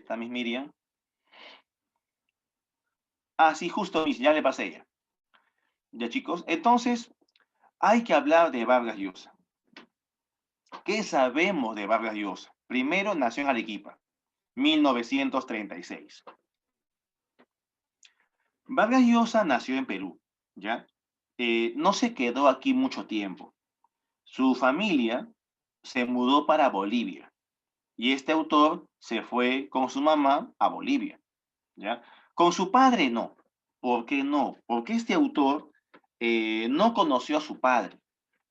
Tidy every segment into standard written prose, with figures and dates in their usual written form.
¿Está Miss Miriam? Ah, sí, justo, Miss, ya le pasé ya. Ya, chicos. Entonces, hay que hablar de Vargas Llosa. ¿Qué sabemos de Vargas Llosa? Primero, nació en Arequipa, 1936. Vargas Llosa nació en Perú, ¿ya? No se quedó aquí mucho tiempo. Su familia se mudó para Bolivia y este autor se fue con su mamá a Bolivia, ¿ya? Con su padre no. ¿Por qué no? Porque este autor no conoció a su padre,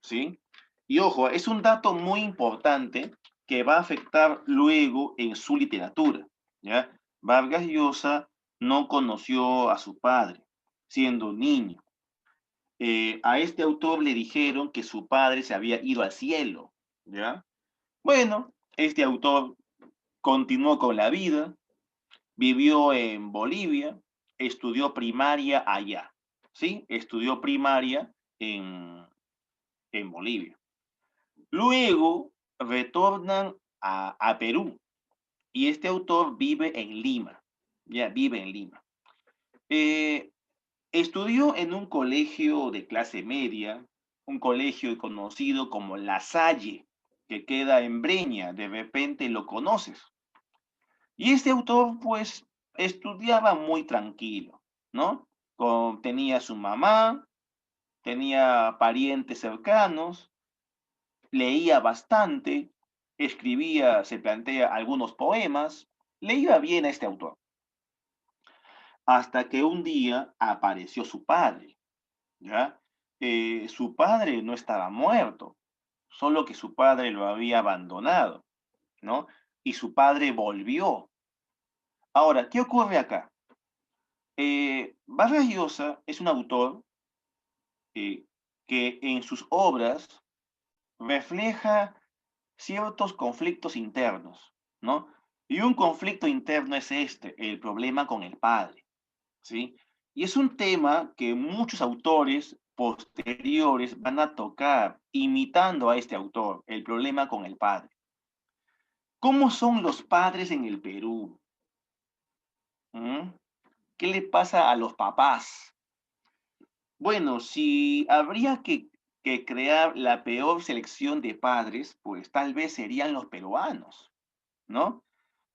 ¿sí? Y ojo, es un dato muy importante que va a afectar luego en su literatura, ¿ya? Vargas Llosa no conoció a su padre siendo niño. A este autor le dijeron que su padre se había ido al cielo, ¿ya? Bueno, este autor continuó con la vida, vivió en Bolivia, estudió primaria allá, ¿sí? Estudió primaria en, en Bolivia. Luego retornan a Perú y este autor vive en Lima, ya vive en Lima. Eh, Estudió en un colegio de clase media, un colegio conocido como La Salle, que queda en Breña, de repente lo conoces. Y este autor, pues, estudiaba muy tranquilo, ¿no? Tenía su mamá, tenía parientes cercanos, leía bastante, escribía, se plantea algunos poemas, le iba bien a este autor, hasta que un día apareció su padre, ¿ya? Su padre no estaba muerto, solo que su padre lo había abandonado, ¿no? Y su padre volvió. Ahora, ¿qué ocurre acá? Vargas Llosa es un autor eh, que en sus obras refleja ciertos conflictos internos, ¿no? Y un conflicto interno es este, el problema con el padre, ¿sí? Y es un tema que muchos autores posteriores van a tocar, imitando a este autor, el problema con el padre. ¿Cómo son los padres en el Perú? ¿Mm? ¿Qué le pasa a los papás? Bueno, si habría que crear la peor selección de padres, pues tal vez serían los peruanos, ¿no?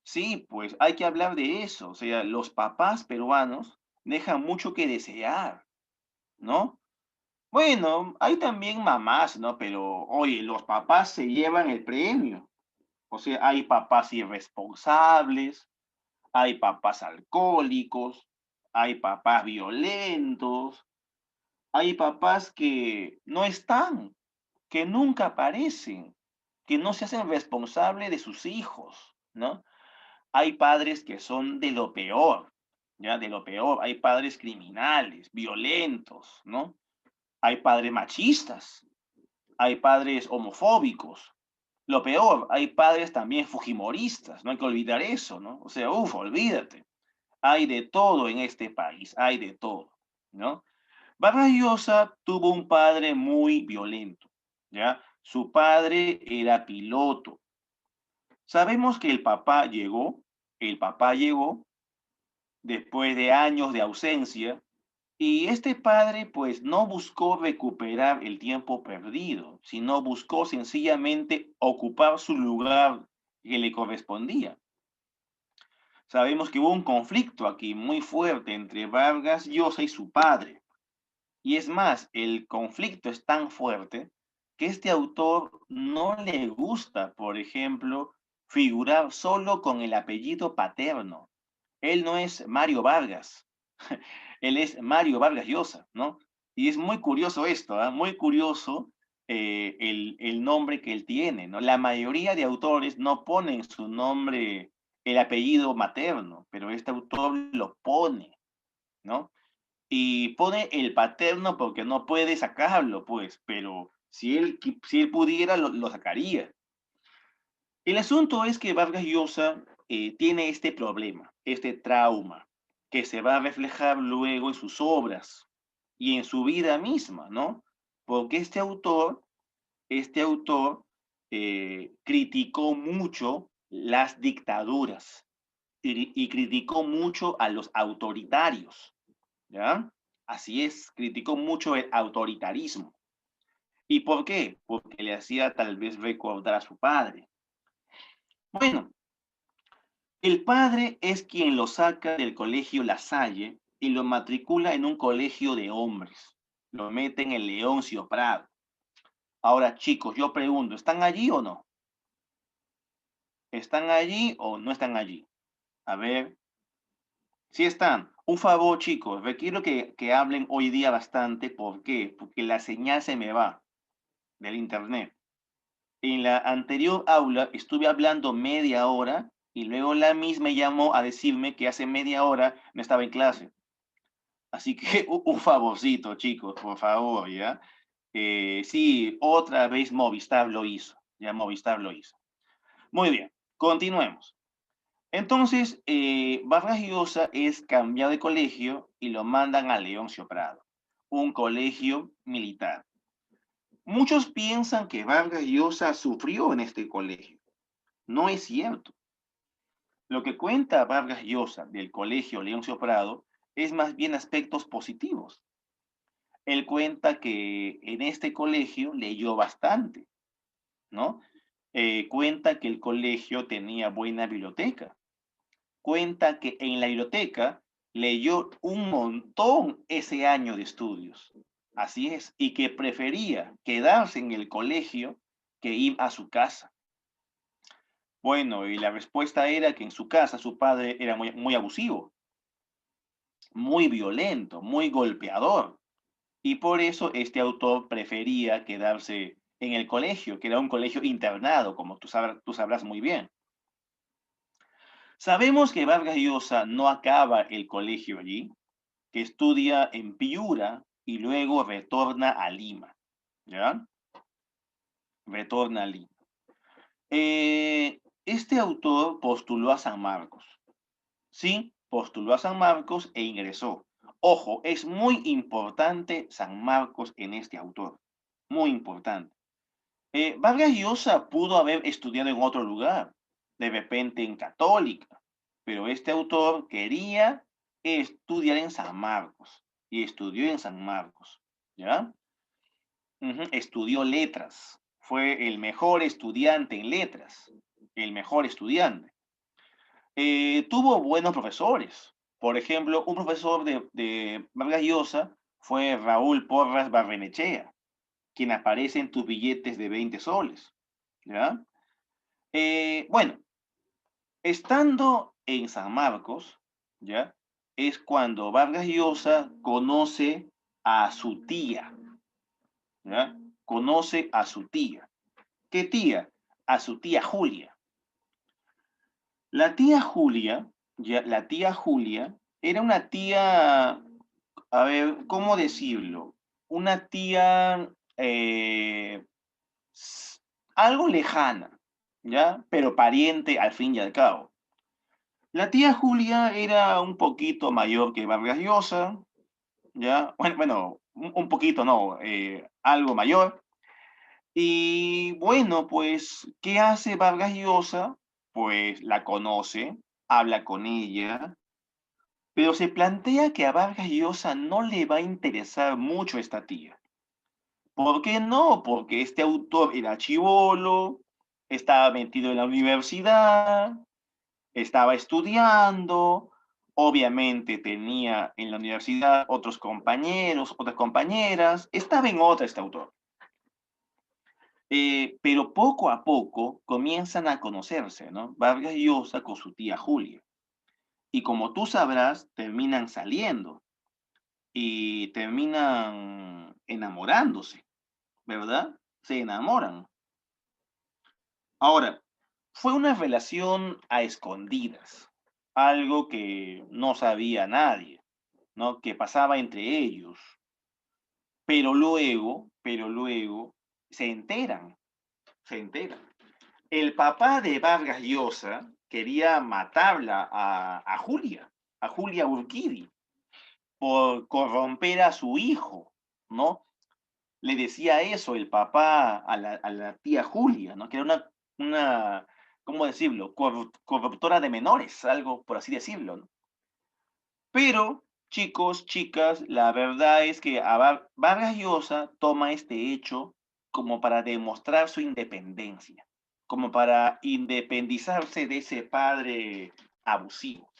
Sí, pues hay que hablar de eso. O sea, los papás peruanos dejan mucho que desear, ¿no? Bueno, hay también mamás, ¿no? Pero, oye, los papás se llevan el premio. O sea, hay papás irresponsables, hay papás alcohólicos, hay papás violentos, hay papás que no están, que nunca aparecen, que no se hacen responsables de sus hijos, ¿no? Hay padres que son de lo peor, ¿ya? De lo peor. Hay padres criminales, violentos, ¿no? Hay padres machistas, hay padres homofóbicos. Lo peor, hay padres también fujimoristas, no hay que olvidar eso, ¿no? O sea, uff, olvídate. Hay de todo en este país, hay de todo, ¿no? Vargas Llosa tuvo un padre muy violento, ¿ya? Su padre era piloto. Sabemos que el papá llegó después de años de ausencia, y este padre pues no buscó recuperar el tiempo perdido, sino buscó sencillamente ocupar su lugar que le correspondía. Sabemos que hubo un conflicto aquí muy fuerte entre Vargas Llosa y su padre. Y es más, el conflicto es tan fuerte que este autor no le gusta, por ejemplo, figurar solo con el apellido paterno. Él no es Mario Vargas, él es Mario Vargas Llosa, ¿no? Y es muy curioso esto, ¿ah? Muy curioso el nombre que él tiene, ¿no? La mayoría de autores no ponen su nombre, el apellido materno, pero este autor lo pone, ¿no? Y pone el paterno porque no puede sacarlo, pues, pero si él pudiera, lo sacaría. El asunto es que Vargas Llosa tiene este problema, este trauma, que se va a reflejar luego en sus obras y en su vida misma, ¿no? Porque este autor criticó mucho las dictaduras y criticó mucho a los autoritarios, ¿ya? Así es, criticó mucho el autoritarismo. ¿Y por qué? Porque le hacía tal vez recordar a su padre. Bueno, el padre es quien lo saca del colegio La Salle y lo matricula en un colegio de hombres. Lo mete en el Leoncio Prado. Ahora, chicos, yo pregunto, ¿están allí o no? ¿Están allí o no están allí? A ver, sí están. Un favor, chicos, requiero que hablen hoy día bastante. ¿Por qué? Porque la señal se me va del internet. En la anterior aula estuve hablando media hora y luego la misma me llamó a decirme que hace media hora no estaba en clase. Así que un favorcito, chicos, por favor, ¿ya? Sí, otra vez Movistar lo hizo. Ya Movistar lo hizo. Muy bien, continuemos. Entonces, Vargas Llosa es cambiado de colegio y lo mandan a Leoncio Prado, un colegio militar. Muchos piensan que Vargas Llosa sufrió en este colegio. No es cierto. Lo que cuenta Vargas Llosa del colegio Leoncio Prado es más bien aspectos positivos. Él cuenta que en este colegio leyó bastante, ¿no? Cuenta que el colegio tenía buena biblioteca. Cuenta que en la biblioteca leyó un montón ese año de estudios. Así es, y que prefería quedarse en el colegio que ir a su casa. Bueno, y la respuesta era que en su casa su padre era muy abusivo, muy violento, muy golpeador. Y por eso este autor prefería quedarse en el colegio, que era un colegio internado, como tú sabrás muy bien. Sabemos que Vargas Llosa no acaba el colegio allí, que estudia en Piura y luego retorna a Lima, ¿ya? Retorna a Lima. Este autor postuló a San Marcos, ¿sí? Postuló a San Marcos e ingresó. Ojo, es muy importante San Marcos en este autor, muy importante. Vargas Llosa pudo haber estudiado en otro lugar, de repente en Católica, pero este autor quería estudiar en San Marcos y estudió en San Marcos, ¿ya? Estudió letras, fue el mejor estudiante en letras, el mejor estudiante. Tuvo buenos profesores, por ejemplo, un profesor de Vargas Llosa fue Raúl Porras Barrenechea, quien aparece en tus billetes de 20 soles, ¿ya? Bueno, estando en San Marcos, ¿ya? Es cuando Vargas Llosa conoce a su tía, ¿ya? Conoce a su tía. ¿Qué tía? A su tía Julia. La tía Julia, ya, la tía Julia era una tía, a ver, ¿cómo decirlo? Una tía s- algo lejana, ¿ya? Pero pariente al fin y al cabo. La tía Julia era un poquito mayor que Vargas Llosa, ¿ya? Bueno, un poquito, no, algo mayor. Y bueno, pues, ¿qué hace Vargas Llosa? Pues la conoce, habla con ella, pero se plantea que a Vargas Llosa no le va a interesar mucho esta tía. ¿Por qué no? Porque este autor era chibolo, estaba metido en la universidad, estaba estudiando, obviamente tenía en la universidad otros compañeros, otras compañeras, estaba en otra este autor. Pero poco a poco comienzan a conocerse, ¿no? Vargas Llosa con su tía Julia. Y como tú sabrás, terminan saliendo y terminan enamorándose, ¿verdad? Se enamoran. Ahora, fue una relación a escondidas, algo que no sabía nadie, ¿no? Que pasaba entre ellos. Pero luego se enteran, se enteran. El papá de Vargas Llosa quería matarla a Julia Urquidi, por corromper a su hijo, ¿no? Le decía eso el papá a la tía Julia, ¿no? Que era una ¿cómo decirlo? Corruptora de menores, algo por así decirlo, ¿no? Pero, chicos, chicas, la verdad es que Vargas Llosa toma este hecho como para demostrar su independencia, como para independizarse de ese padre abusivo.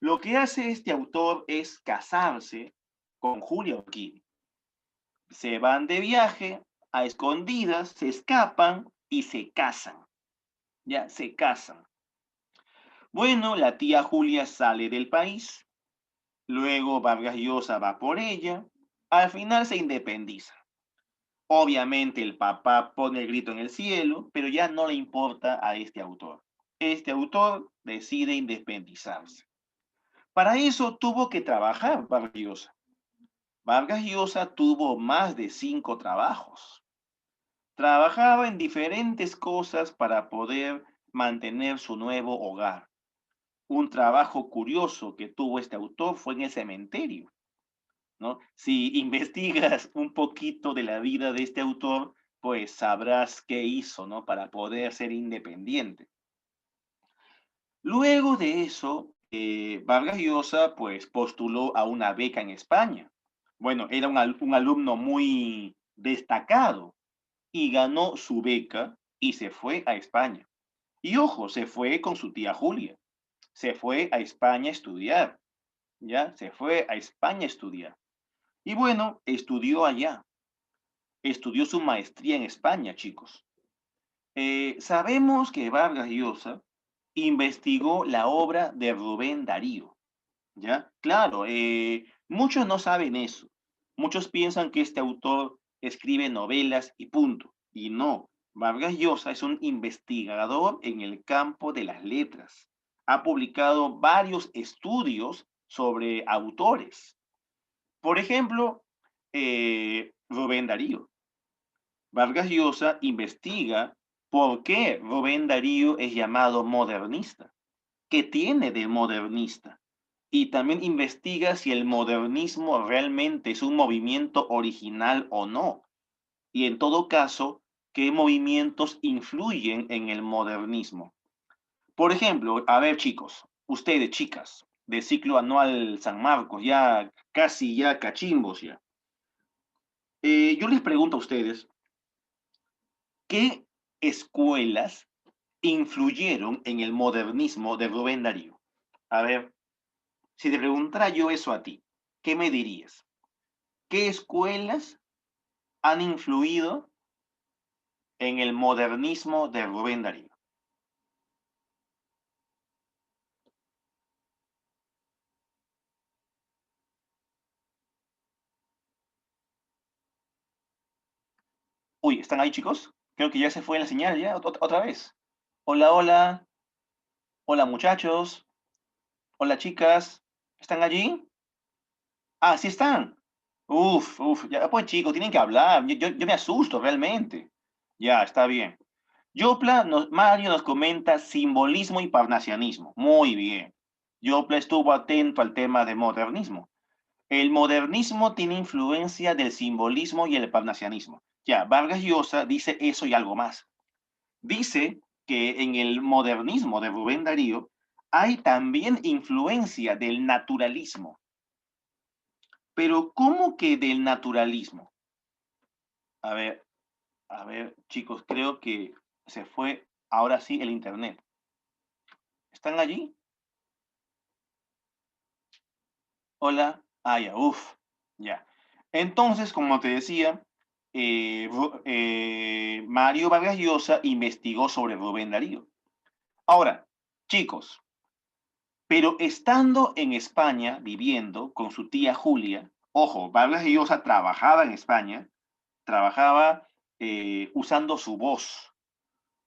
Lo que hace este autor es casarse con Julia Orquídea. Se van de viaje a escondidas, se escapan y se casan. Ya, se casan. Bueno, la tía Julia sale del país, luego Vargas Llosa va por ella, al final se independiza. Obviamente el papá pone el grito en el cielo, pero ya no le importa a este autor. Este autor decide independizarse. Para eso tuvo que trabajar Vargas Llosa. Vargas Llosa tuvo más de 5 trabajos. Trabajaba en diferentes cosas para poder mantener su nuevo hogar. Un trabajo curioso que tuvo este autor fue en el cementerio, ¿no? Si investigas un poquito de la vida de este autor, pues sabrás qué hizo, ¿no? Para poder ser independiente. Luego de eso, Vargas Llosa, pues, postuló a una beca en España. Bueno, era un alumno muy destacado y ganó su beca y se fue a España. Y ojo, se fue con su tía Julia. Se fue a España a estudiar, ¿ya? Se fue a España a estudiar. Y bueno, estudió allá. Estudió su maestría en España, chicos. Sabemos que Vargas Llosa investigó la obra de Rubén Darío, ¿ya? Claro, muchos no saben eso. Muchos piensan que este autor escribe novelas y punto. Y no, Vargas Llosa es un investigador en el campo de las letras. Ha publicado varios estudios sobre autores. Por ejemplo, Rubén Darío. Vargas Llosa investiga por qué Rubén Darío es llamado modernista, qué tiene de modernista, y también investiga si el modernismo realmente es un movimiento original o no, y en todo caso, qué movimientos influyen en el modernismo. Por ejemplo, a ver chicos, ustedes chicas, de ciclo anual San Marcos, ya casi ya cachimbos ya. Yo les pregunto a ustedes, ¿qué escuelas influyeron en el modernismo de Rubén Darío? A ver, si te preguntara yo eso a ti, ¿qué me dirías? ¿Qué escuelas han influido en el modernismo de Rubén Darío? Uy, ¿están ahí, chicos? Creo que ya se fue la señal, ya, otra vez. Hola, hola, hola, muchachos, hola, chicas, ¿están allí? Ah, sí están. Uf, ya, pues, chicos, tienen que hablar. Yo me asusto realmente. Ya, está bien. Mario nos comenta simbolismo y parnasianismo. Muy bien. Yopla estuvo atento al tema de modernismo. El modernismo tiene influencia del simbolismo y el parnasianismo. Ya, Vargas Llosa dice eso y algo más. Dice que en el modernismo de Rubén Darío hay también influencia del naturalismo. Pero ¿cómo que del naturalismo? A ver, a ver, chicos, creo que se fue ahora sí el internet. ¿Están allí? Hola. Ah, ya, ya. Entonces, como te decía, Mario Vargas Llosa investigó sobre Rubén Darío. Ahora, chicos, pero estando en España, viviendo con su tía Julia, ojo, Vargas Llosa trabajaba en España, trabajaba usando su voz.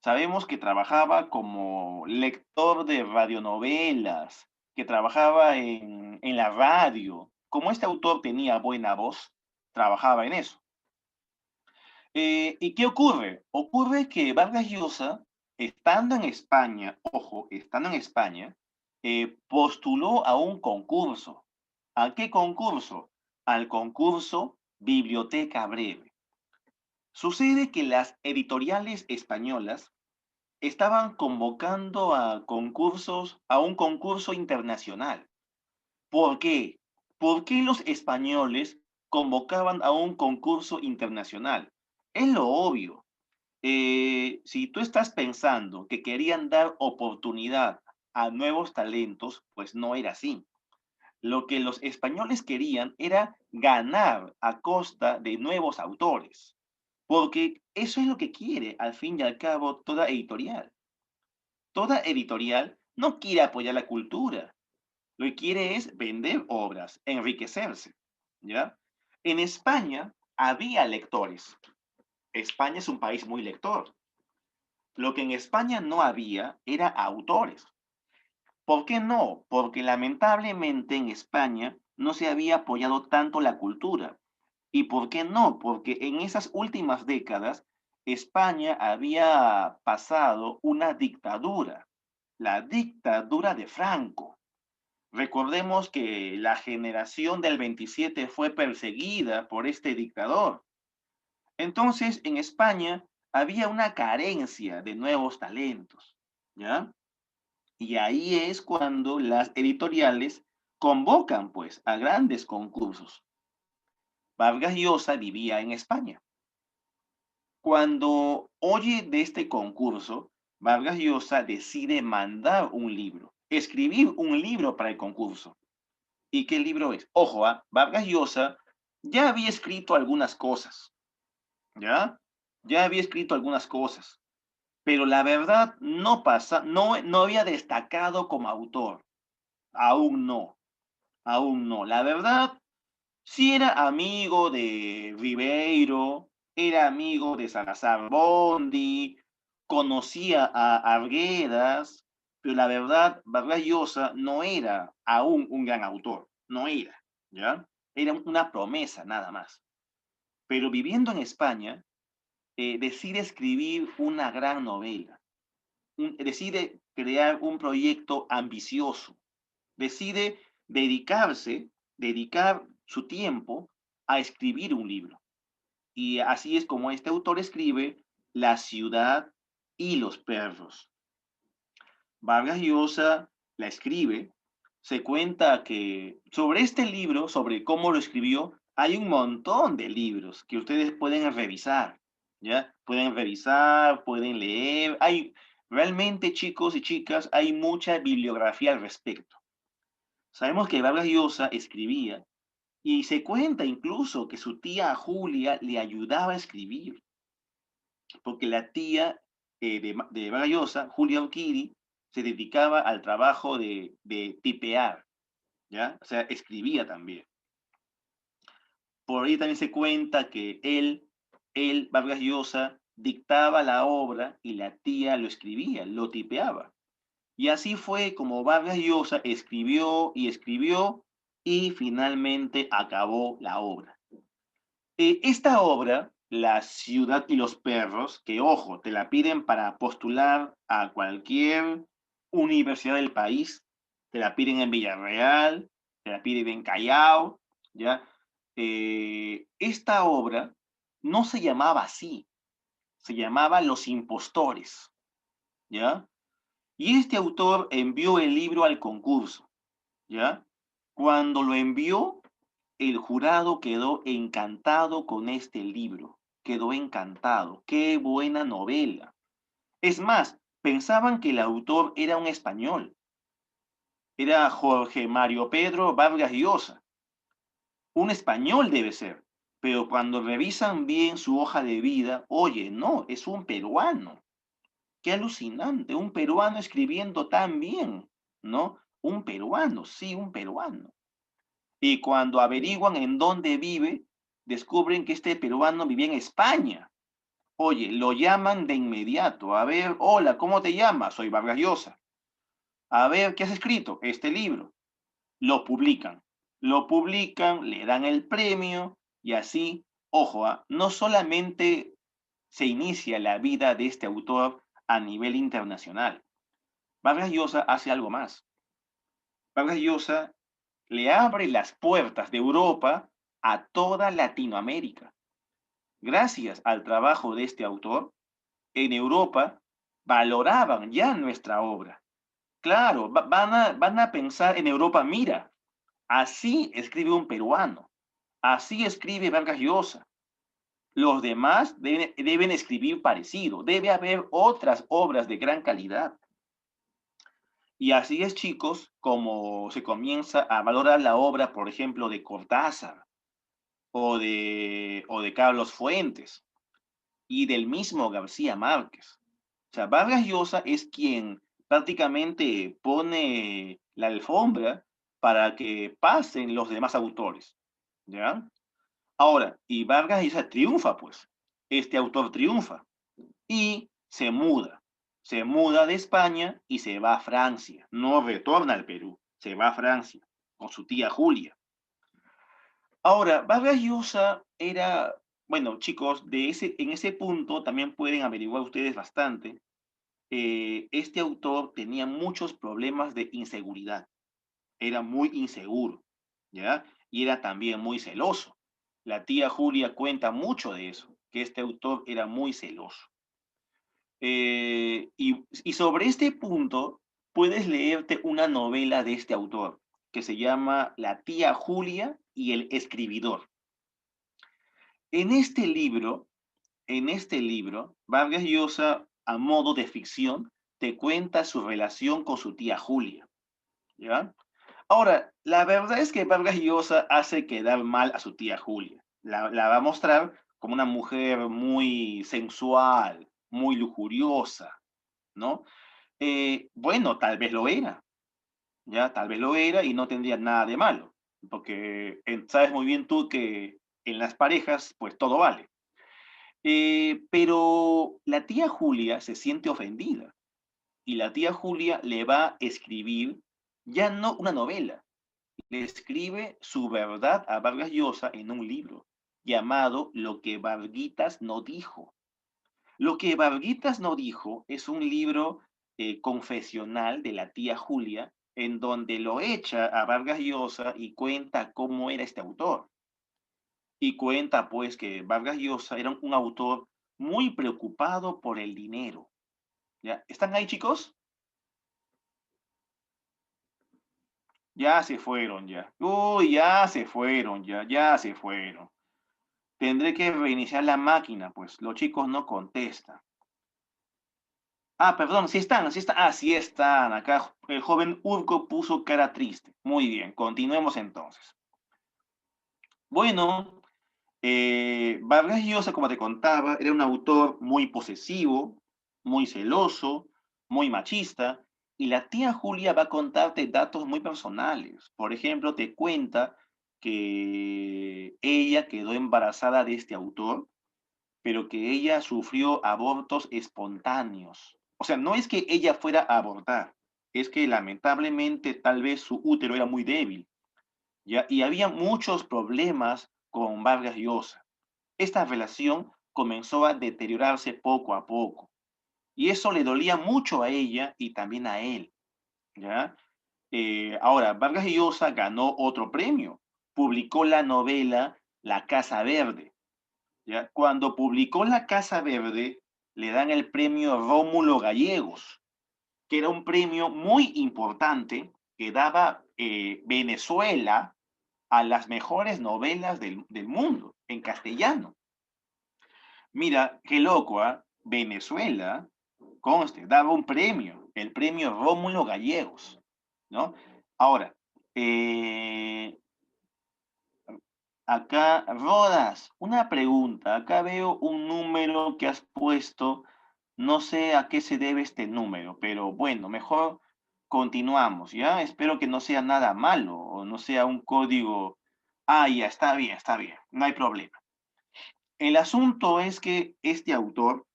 Sabemos que trabajaba como lector de radionovelas, que trabajaba en la radio. Como este autor tenía buena voz, trabajaba en eso. ¿Y qué ocurre? Ocurre que Vargas Llosa, estando en España, ojo, estando en España, postuló a un concurso. ¿A qué concurso? Al concurso Biblioteca Breve. Sucede que las editoriales españolas estaban convocando a un concurso internacional. ¿Por qué? ¿Por qué los españoles convocaban a un concurso internacional? Es lo obvio. Si tú estás pensando que querían dar oportunidad a nuevos talentos, pues no era así. Lo que los españoles querían era ganar a costa de nuevos autores, porque eso es lo que quiere, al fin y al cabo, toda editorial. Toda editorial no quiere apoyar la cultura, lo que quiere es vender obras, enriquecerse, ¿ya? En España había lectores. España es un país muy lector. Lo que en España no había era autores. ¿Por qué no? Porque lamentablemente en España no se había apoyado tanto la cultura. ¿Y por qué no? Porque en esas últimas décadas España había pasado una dictadura, la dictadura de Franco. Recordemos que la generación del 27 fue perseguida por este dictador. Entonces, en España había una carencia de nuevos talentos, ¿ya? Y ahí es cuando las editoriales convocan, pues, a grandes concursos. Vargas Llosa vivía en España. Cuando oye de este concurso, Vargas Llosa decide mandar un libro, escribir un libro para el concurso. ¿Y qué libro es? Ojo, Vargas Llosa ya había escrito algunas cosas, ¿ya? Ya había escrito algunas cosas, pero la verdad no había destacado como autor. Aún no, aún no. La verdad, sí era amigo de Ribeiro, era amigo de Salazar Bondi, conocía a Arguedas, pero la verdad, Vargas Llosa no era aún un gran autor, no era, ¿ya? Era una promesa nada más. Pero viviendo en España, decide escribir una gran novela, decide crear un proyecto ambicioso, decide dedicar su tiempo a escribir un libro. Y así es como este autor escribe La ciudad y los perros. Vargas Llosa la escribe. Se cuenta que sobre este libro, sobre cómo lo escribió, hay un montón de libros que ustedes pueden revisar, ¿ya? Pueden revisar, pueden leer. Hay realmente, chicos y chicas, hay mucha bibliografía al respecto. Sabemos que Vargas Llosa escribía y se cuenta incluso que su tía Julia le ayudaba a escribir, porque la tía de Vargas Llosa, Julia Orquídea, se dedicaba al trabajo de tipear, ¿ya? O sea, escribía también. Por ahí también se cuenta que Vargas Llosa, dictaba la obra y la tía lo escribía, lo tipeaba. Y así fue como Vargas Llosa escribió y escribió y finalmente acabó la obra. Esta obra, La ciudad y los perros, que ojo, te la piden para postular a cualquier universidad del país, te la piden en Villarreal, te la piden en Callao, ¿ya? Esta obra no se llamaba así, se llamaba Los Impostores, ¿ya? Y este autor envió el libro al concurso, ¿ya? Cuando lo envió, el jurado quedó encantado con este libro, quedó encantado. Qué buena novela. Es más, pensaban que el autor era un español, era Jorge Mario Pedro Vargas Llosa. Un español debe ser, pero cuando revisan bien su hoja de vida, oye, no, es un peruano. Qué alucinante, un peruano escribiendo tan bien, ¿no? Un peruano, sí, un peruano. Y cuando averiguan en dónde vive, descubren que este peruano vivía en España. Oye, lo llaman de inmediato. A ver, hola, ¿cómo te llamas? Soy Vargas Llosa. A ver, ¿qué has escrito? Este libro. Lo publican. Lo publican, le dan el premio y así, ojo, no solamente se inicia la vida de este autor a nivel internacional. Vargas Llosa hace algo más. Vargas Llosa le abre las puertas de Europa a toda Latinoamérica. Gracias al trabajo de este autor, en Europa valoraban ya nuestra obra. Claro, van a pensar en Europa, mira, así escribe un peruano, así escribe Vargas Llosa. Los demás deben escribir parecido, debe haber otras obras de gran calidad. Y así es, chicos, como se comienza a valorar la obra, por ejemplo, de Cortázar o de Carlos Fuentes y del mismo García Márquez. O sea, Vargas Llosa es quien prácticamente pone la alfombra para que pasen los demás autores, ¿ya? Ahora, y Vargas Llosa triunfa, pues. Este autor triunfa y se muda de España y se va a Francia. No retorna al Perú, se va a Francia con su tía Julia. Ahora, Vargas Llosa era, bueno, chicos, en ese punto también pueden averiguar ustedes bastante. Este autor tenía muchos problemas de inseguridad. Era muy inseguro, ¿ya? Y era también muy celoso. La tía Julia cuenta mucho de eso, que este autor era muy celoso. Y sobre este punto, puedes leerte una novela de este autor que se llama La tía Julia y el escribidor. En este libro, Vargas Llosa, a modo de ficción, te cuenta su relación con su tía Julia, ¿ya? Ahora, la verdad es que Vargas Llosa hace quedar mal a su tía Julia. La va a mostrar como una mujer muy sensual, muy lujuriosa, ¿no? Bueno, tal vez lo era, ya, tal vez lo era y no tendría nada de malo, porque sabes muy bien tú que en las parejas, pues todo vale. Pero la tía Julia se siente ofendida y la tía Julia le va a escribir ya no una novela, le escribe su verdad a Vargas Llosa en un libro llamado Lo que Varguitas no dijo. Lo que Varguitas no dijo es un libro confesional de la tía Julia, en donde lo echa a Vargas Llosa y cuenta cómo era este autor. Y cuenta pues que Vargas Llosa era un autor muy preocupado por el dinero. ¿Ya? ¿Están ahí, chicos? Ya se fueron, ya. Uy, ya se fueron, ya se fueron. Tendré que reiniciar la máquina, pues los chicos no contestan. Ah, perdón, sí están, sí están. Ah, sí están. Acá el joven Urco puso cara triste. Muy bien, continuemos entonces. Bueno, Vargas Llosa, como te contaba, era un autor muy posesivo, muy celoso, muy machista, y la tía Julia va a contarte datos muy personales. Por ejemplo, te cuenta que ella quedó embarazada de este autor, pero que ella sufrió abortos espontáneos. O sea, no es que ella fuera a abortar, es que lamentablemente tal vez su útero era muy débil, ¿ya? Y había muchos problemas con Vargas Llosa. Esta relación comenzó a deteriorarse poco a poco. Y eso le dolía mucho a ella y también a él, ¿ya? Ahora, Vargas Llosa ganó otro premio. Publicó la novela La Casa Verde, ¿ya? Cuando publicó La Casa Verde, le dan el premio Rómulo Gallegos, que era un premio muy importante que daba Venezuela a las mejores novelas del mundo en castellano. Mira, qué loco, ¿ah? Venezuela, conste, daba un premio, el premio Rómulo Gallegos, ¿no? Ahora, eh, acá, Rodas, una pregunta. Acá veo un número que has puesto. No sé a qué se debe este número, pero bueno, mejor continuamos, ¿ya? Espero que no sea nada malo o no sea un código. Ah, ya, está bien, no hay problema. El asunto es que este autor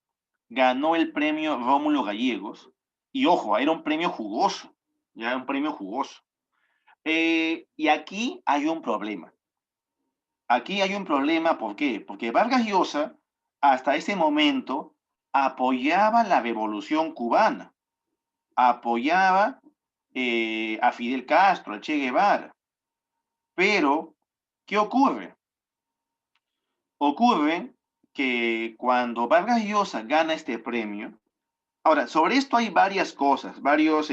ganó el premio Rómulo Gallegos y ojo, era un premio jugoso, ya era un premio jugoso. Y aquí hay un problema. Aquí hay un problema, ¿por qué? Porque Vargas Llosa hasta ese momento apoyaba la revolución cubana, apoyaba a Fidel Castro, a Che Guevara. Pero, ¿qué ocurre? Ocurre que cuando Vargas Llosa gana este premio, Ahora, sobre esto hay varias cosas, varios,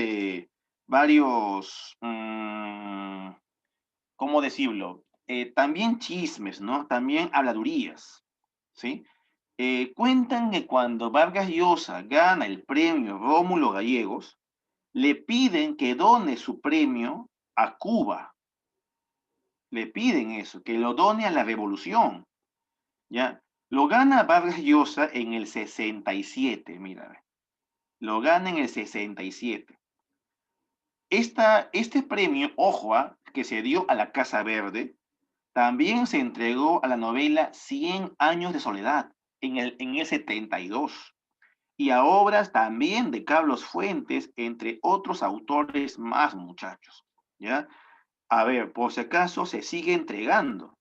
¿cómo decirlo? También chismes, ¿no? También habladurías, ¿sí? Cuentan que cuando Vargas Llosa gana el premio Rómulo Gallegos, le piden que done su premio a Cuba. Le piden eso, que lo done a la revolución, ¿ya? Lo gana Vargas Llosa en el 67, mira, lo gana en el 67. Este premio, ojo, que se dio a la Casa Verde, también se entregó a la novela Cien años de soledad en el 72 y a obras también de Carlos Fuentes, entre otros autores más, muchachos, ¿ya? A ver, por si acaso se sigue entregando,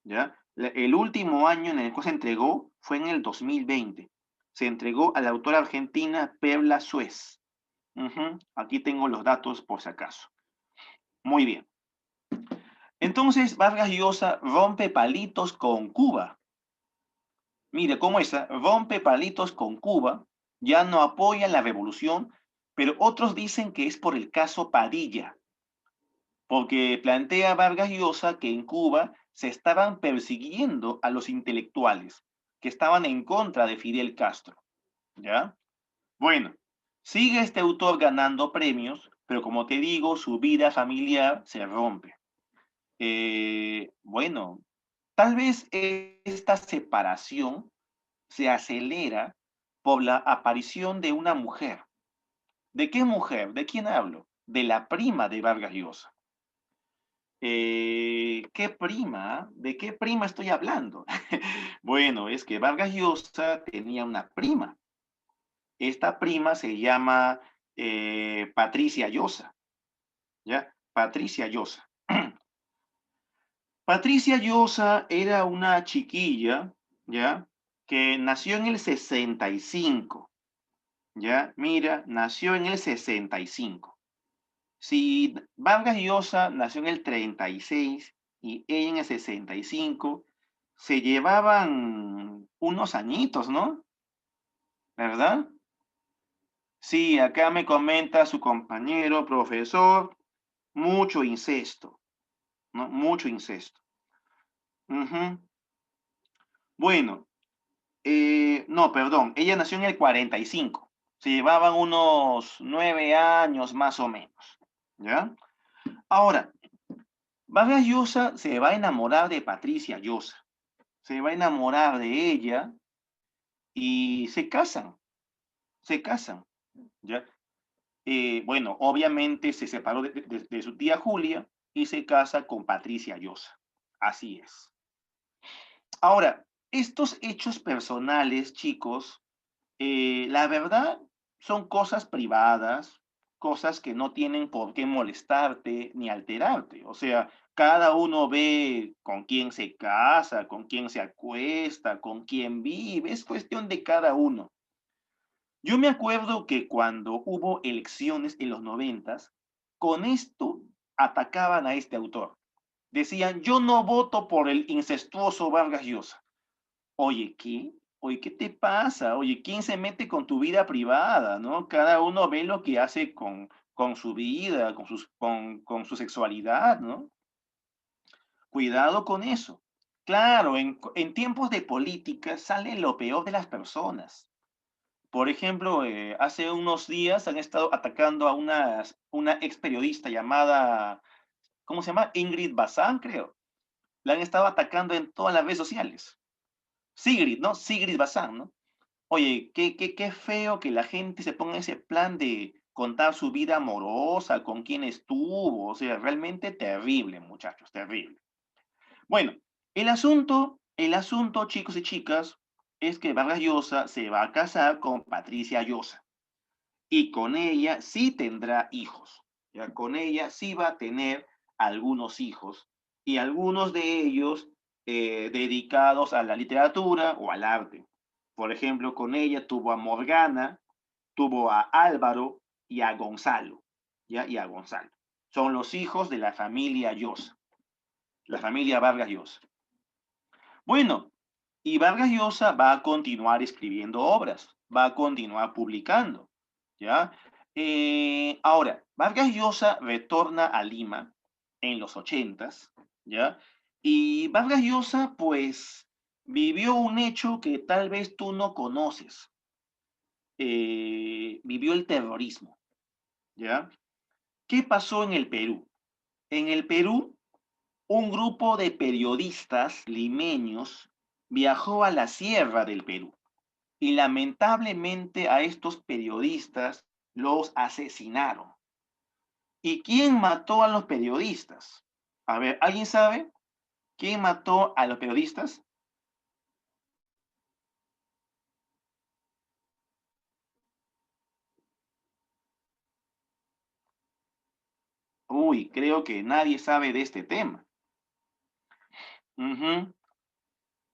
¿ya? El último año en el que se entregó fue en el 2020. Se entregó a la autora argentina Perla Suez. Aquí tengo los datos por si acaso. Muy bien. Entonces Vargas Llosa rompe palitos con Cuba. Mire cómo esa rompe palitos con Cuba, ya no apoya la revolución, pero otros dicen que es por el caso Padilla, porque plantea Vargas Llosa que en Cuba se estaban persiguiendo a los intelectuales que estaban en contra de Fidel Castro, ¿ya? Bueno, sigue este autor ganando premios, pero como te digo, su vida familiar se rompe. Bueno, tal vez esta separación se acelera por la aparición de una mujer. ¿De qué mujer? ¿De quién hablo? De la prima de Vargas Llosa. ¿Qué prima? ¿De qué prima estoy hablando? Bueno, es que Vargas Llosa tenía una prima. Esta prima se llama Patricia Llosa, ¿ya? Patricia Llosa. Patricia Llosa era una chiquilla, ¿ya? Que nació en el 65, ¿ya? Mira, nació en el 65. Si Vargas Llosa nació en el 36 y ella en el 65, se llevaban unos añitos, ¿no? ¿Verdad? Sí, acá me comenta su compañero, profesor, mucho incesto, ¿no? Mucho incesto. Ujú. Bueno, no, perdón, ella nació en el 45. Se llevaban unos 9 años más o menos, ¿ya? Ahora, Vargas Llosa se va a enamorar de Patricia Llosa, se va a enamorar de ella y se casan, ¿ya? Bueno, obviamente se separó de su tía Julia y se casa con Patricia Llosa, así es. Ahora, estos hechos personales, chicos, la verdad son cosas privadas, cosas que no tienen por qué molestarte ni alterarte. O sea, cada uno ve con quién se casa, con quién se acuesta, con quién vive, es cuestión de cada uno. Yo me acuerdo que cuando hubo elecciones en los noventas, con esto atacaban a este autor. Decían, yo no voto por el incestuoso Vargas Llosa. Oye, ¿qué? Oye, ¿qué te pasa? Oye, ¿quién se mete con tu vida privada, no? Cada uno ve lo que hace con su vida, con su sexualidad, ¿no? Cuidado con eso. Claro, en tiempos de política sale lo peor de las personas. Por ejemplo, hace unos días han estado atacando a una ex periodista llamada, ¿cómo se llama? Ingrid Bazán, creo. La han estado atacando en todas las redes sociales. Sigrid, ¿no? Sigrid Bazán, ¿no? Oye, qué feo que la gente se ponga en ese plan de contar su vida amorosa, con quién estuvo, o sea, realmente terrible, muchachos, terrible. Bueno, el asunto, chicos y chicas, es que Vargas Llosa se va a casar con Patricia Llosa y con ella sí tendrá hijos, ya con ella sí va a tener algunos hijos y algunos de ellos dedicados a la literatura o al arte. Por ejemplo, con ella tuvo a Morgana, tuvo a Álvaro y a Gonzalo, ¿ya? Y a Gonzalo. Son los hijos de la familia Llosa, la familia Vargas Llosa. Bueno, y Vargas Llosa va a continuar escribiendo obras, va a continuar publicando, ¿ya? Ahora, Vargas Llosa retorna a Lima en los 80, ¿ya? Y Vargas Llosa, pues, vivió un hecho que tal vez tú no conoces. Vivió el terrorismo, ¿ya? ¿Qué pasó en el Perú? En el Perú, un grupo de periodistas limeños viajó a la sierra del Perú y lamentablemente a estos periodistas los asesinaron. ¿Y quién mató a los periodistas? A ver, ¿alguien sabe quién mató a los periodistas? Uy, creo que nadie sabe de este tema. Ujú,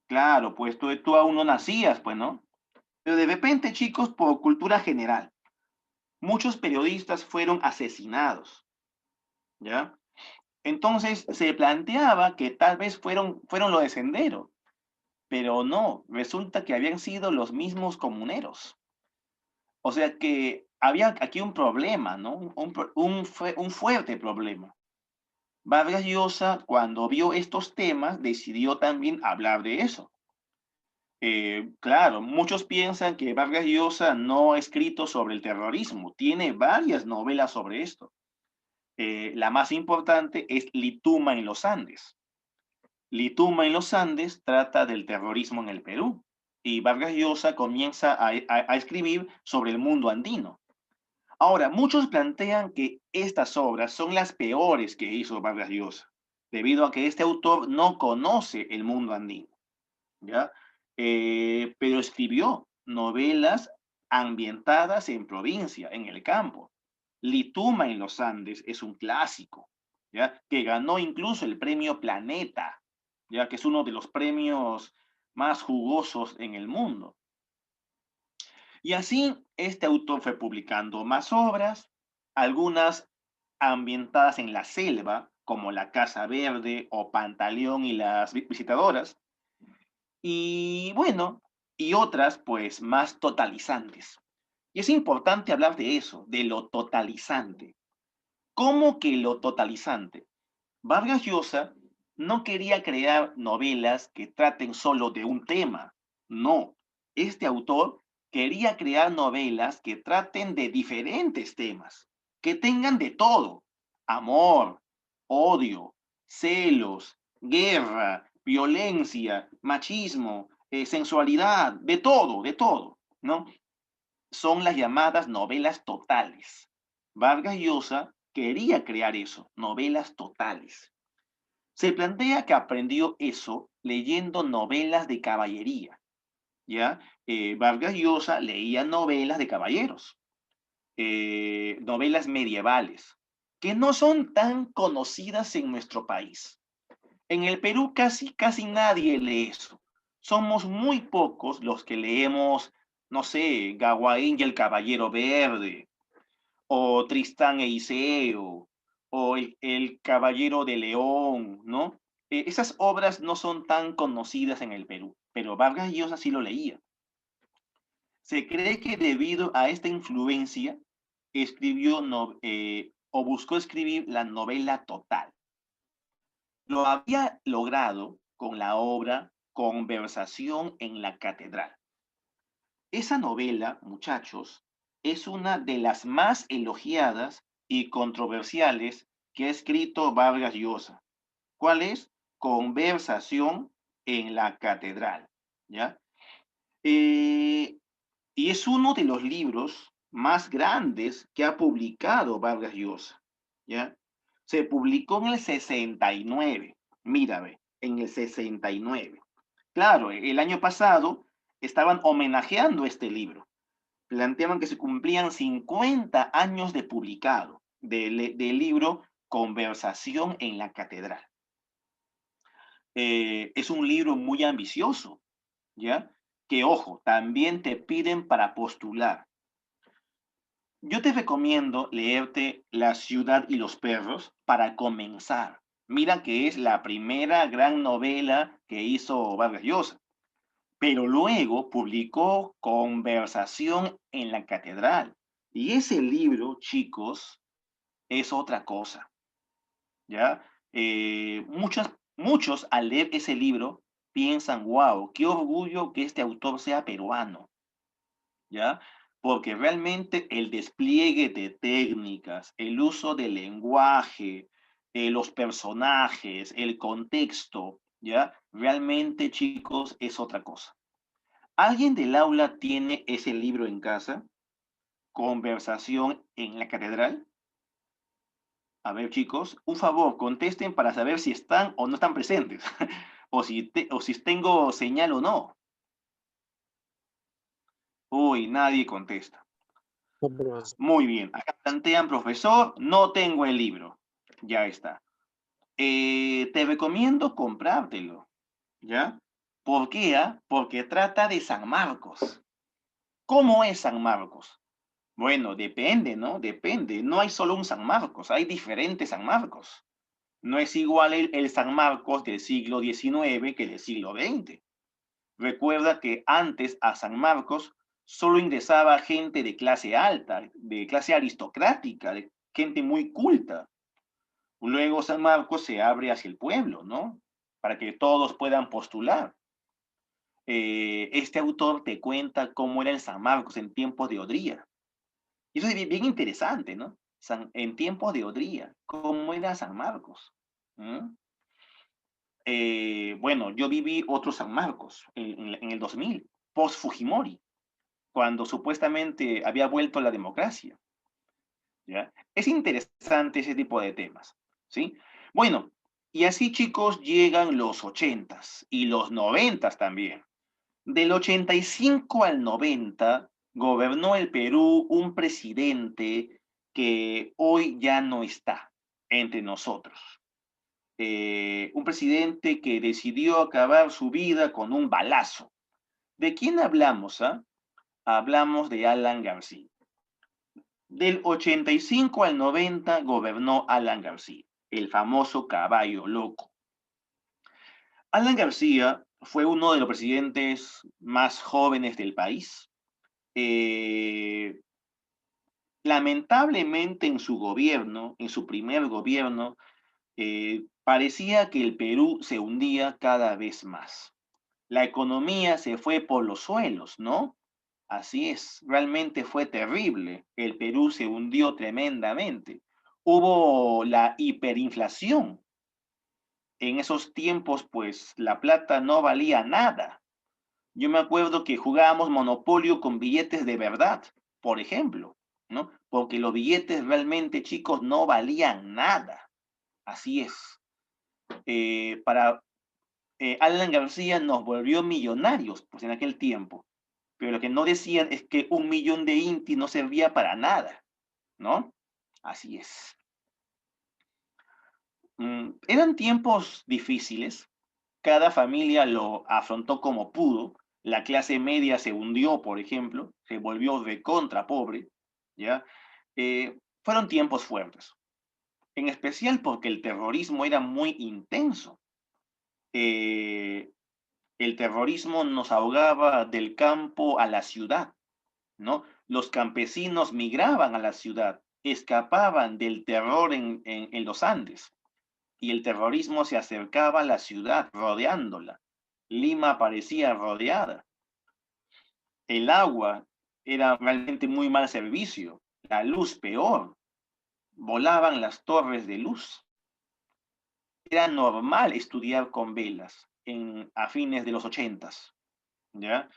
claro, pues tú aún no nacías, pues, ¿no? Pero de repente, chicos, por cultura general, muchos periodistas fueron asesinados, ¿ya? Entonces se planteaba que tal vez fueron los de Sendero, pero no, resulta que habían sido los mismos comuneros. O sea que había aquí un problema, ¿no? Un fuerte problema. Vargas Llosa, cuando vio estos temas, decidió también hablar de eso. Claro, muchos piensan que Vargas Llosa no ha escrito sobre el terrorismo, tiene varias novelas sobre esto. La más importante es Lituma en los Andes. Lituma en los Andes trata del terrorismo en el Perú y Vargas Llosa comienza a escribir sobre el mundo andino. Ahora, muchos plantean que estas obras son las peores que hizo Vargas Llosa, debido a que este autor no conoce el mundo andino, ¿ya? Pero escribió novelas ambientadas en provincia, en el campo. Lituma en los Andes es un clásico, ¿ya? Que ganó incluso el premio Planeta, ya que es uno de los premios más jugosos en el mundo. Y así este autor fue publicando más obras, algunas ambientadas en la selva, como La Casa Verde o Pantaleón y las visitadoras, y bueno, y otras pues más totalizantes. Y es importante hablar de eso, de lo totalizante. ¿Cómo que lo totalizante? Vargas Llosa no quería crear novelas que traten solo de un tema. No, este autor quería crear novelas que traten de diferentes temas, que tengan de todo: amor, odio, celos, guerra, violencia, machismo, sensualidad, de todo, ¿no? Son las llamadas novelas totales. Vargas Llosa quería crear eso, novelas totales. Se plantea que aprendió eso leyendo novelas de caballería, ¿ya? Vargas Llosa leía novelas de caballeros, novelas medievales, que no son tan conocidas en nuestro país. En el Perú casi nadie lee eso. Somos muy pocos los que leemos, no sé, Gawain y el Caballero Verde, o Tristán e Iseo, o el Caballero de León, ¿no? Esas obras no son tan conocidas en el Perú, pero Vargas Llosa sí lo leía. Se cree que debido a esta influencia escribió o buscó escribir la novela total. Lo había logrado con la obra Conversación en la Catedral. Esa novela, muchachos, es una de las más elogiadas y controversiales que ha escrito Vargas Llosa. ¿Cuál es? Conversación en la Catedral, ¿ya? Eh, y es uno de los libros más grandes que ha publicado Vargas Llosa, ¿ya? Se publicó en el 69, mira, ve, en el 69. Claro, el año pasado estaban homenajeando este libro. Planteaban que se cumplían 50 años de publicado del libro Conversación en la Catedral. Es un libro muy ambicioso, ¿ya? Que, ojo, también te piden para postular. Yo te recomiendo leerte La ciudad y los perros para comenzar. Mira que es la primera gran novela que hizo Vargas Llosa. pero luego publicó Conversación en la Catedral. Y ese libro, chicos, es otra cosa, ¿ya? Muchos al leer ese libro piensan, wow, qué orgullo que este autor sea peruano, ¿ya? Porque realmente el despliegue de técnicas, el uso del lenguaje, los personajes, el contexto, ¿ya? Realmente, chicos, es otra cosa. ¿Alguien del aula tiene ese libro en casa? Conversación en la catedral. A ver, chicos, un favor, contesten para saber si están o no están presentes, o si tengo señal o no. Uy, nadie contesta. No, profesor. Muy bien, acá plantean, profesor, no tengo el libro. Ya está. Te recomiendo comprártelo, ¿ya? ¿Por qué? Porque trata de San Marcos. ¿Cómo es San Marcos? Bueno, depende, ¿no? Depende. No hay solo un San Marcos, hay diferentes San Marcos. No es igual el San Marcos del siglo XIX que del siglo XX. Recuerda que antes a San Marcos solo ingresaba gente de clase alta, de clase aristocrática, de gente muy culta. Luego San Marcos se abre hacia el pueblo, ¿no? Para que todos puedan postular. Este autor te cuenta cómo era el San Marcos en tiempos de Odría. Y eso es bien interesante, ¿no? En tiempos de Odría, cómo era San Marcos. ¿Mm? Bueno, yo viví otro San Marcos en el 2000, post-Fujimori, cuando supuestamente había vuelto la democracia. ¿Ya? Es interesante ese tipo de temas, ¿sí? Bueno, y así, chicos, llegan los 80s y los 90s también. Del 85 al 90 gobernó el Perú un presidente que hoy ya no está entre nosotros. Un presidente que decidió acabar su vida con un balazo. ¿De quién hablamos? Hablamos de Alan García. Del 85 al 90 gobernó Alan García, el famoso caballo loco. Alan García fue uno de los presidentes más jóvenes del país. Eh, Lamentablemente en su gobierno, en su primer gobierno, parecía que el Perú se hundía cada vez más. La economía se fue por los suelos, ¿no? Así es, realmente fue terrible. El Perú se hundió tremendamente. Hubo la hiperinflación. En esos tiempos, pues, la plata no valía nada. Yo me acuerdo que jugábamos Monopolio con billetes de verdad, por ejemplo, ¿no? Porque los billetes realmente, chicos, no valían nada. Así es. Para Alan García nos volvió millonarios, pues en aquel tiempo. Pero lo que no decían es que 1 millón de inti no servía para nada, ¿no? Así es. Eran tiempos difíciles. Cada familia lo afrontó como pudo. La clase media se hundió, por ejemplo, se volvió recontra pobre, ¿ya? Fueron tiempos fuertes, en especial porque el terrorismo era muy intenso. Eh, el terrorismo nos ahogaba del campo a la ciudad, ¿no? Los campesinos migraban a la ciudad, escapaban del terror en los Andes y el terrorismo se acercaba a la ciudad rodeándola. Lima parecía rodeada. El agua era realmente muy mal servicio, la luz peor, volaban las torres de luz. Era normal estudiar con velas a fines de los 80s, ¿ya?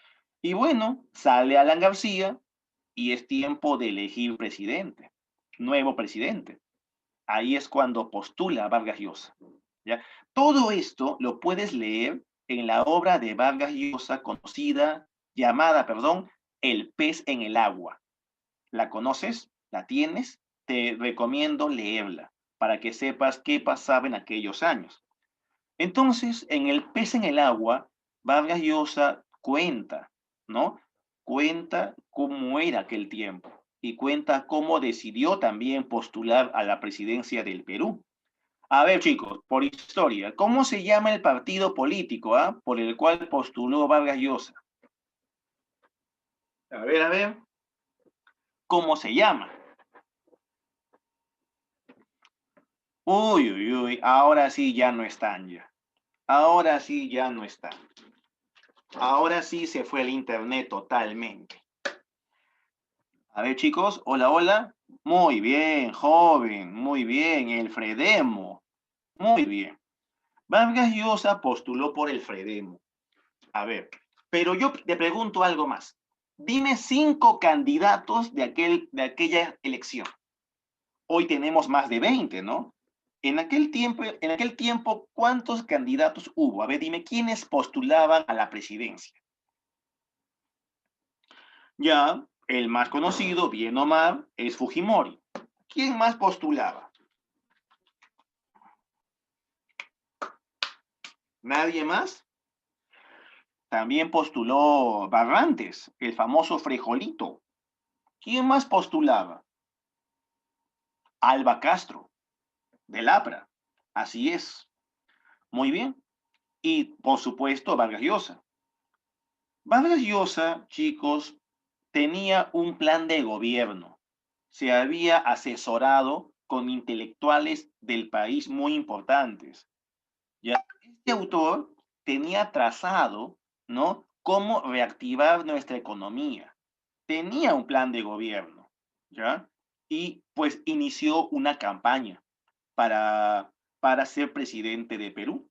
Y bueno, sale Alan García y es tiempo de elegir presidente, nuevo presidente. Ahí es cuando postula a Vargas Llosa, ¿ya? Todo esto lo puedes leer en la obra de Vargas Llosa llamada, perdón, El pez en el agua. ¿La conoces? ¿La tienes? Te recomiendo leerla para que sepas qué pasaba en aquellos años. Entonces, en El pez en el agua, Vargas Llosa cuenta, ¿no? Cuenta cómo era aquel tiempo y cuenta cómo decidió también postular a la presidencia del Perú. A ver, chicos, por historia, ¿cómo se llama el partido político, por el cual postuló Vargas Llosa? A ver, ¿cómo se llama? Uy, uy, uy, ahora sí ya no están ya. Ahora sí ya no están. Ahora sí se fue el internet totalmente. A ver, chicos, hola, hola. Muy bien, joven, muy bien, el Fredemo. Muy bien. Vargas Llosa postuló por el Fredemo. A ver, pero yo te pregunto algo más. Dime 5 candidatos de aquella elección. Hoy tenemos más de 20, ¿no? En aquel tiempo, ¿cuántos candidatos hubo? A ver, dime, ¿quiénes postulaban a la presidencia? Ya, el más conocido, bien o mal, es Fujimori. ¿Quién más postulaba? ¿Nadie más? También postuló Barrantes, el famoso Frejolito. ¿Quién más postulaba? Alba Castro, del APRA. Así es. Muy bien. Y, por supuesto, Vargas Llosa. Vargas Llosa, chicos, tenía un plan de gobierno. Se había asesorado con intelectuales del país muy importantes. ¿Ya? Este autor tenía trazado, ¿no?, cómo reactivar nuestra economía. Tenía un plan de gobierno, ¿ya? Y pues inició una campaña para ser presidente de Perú.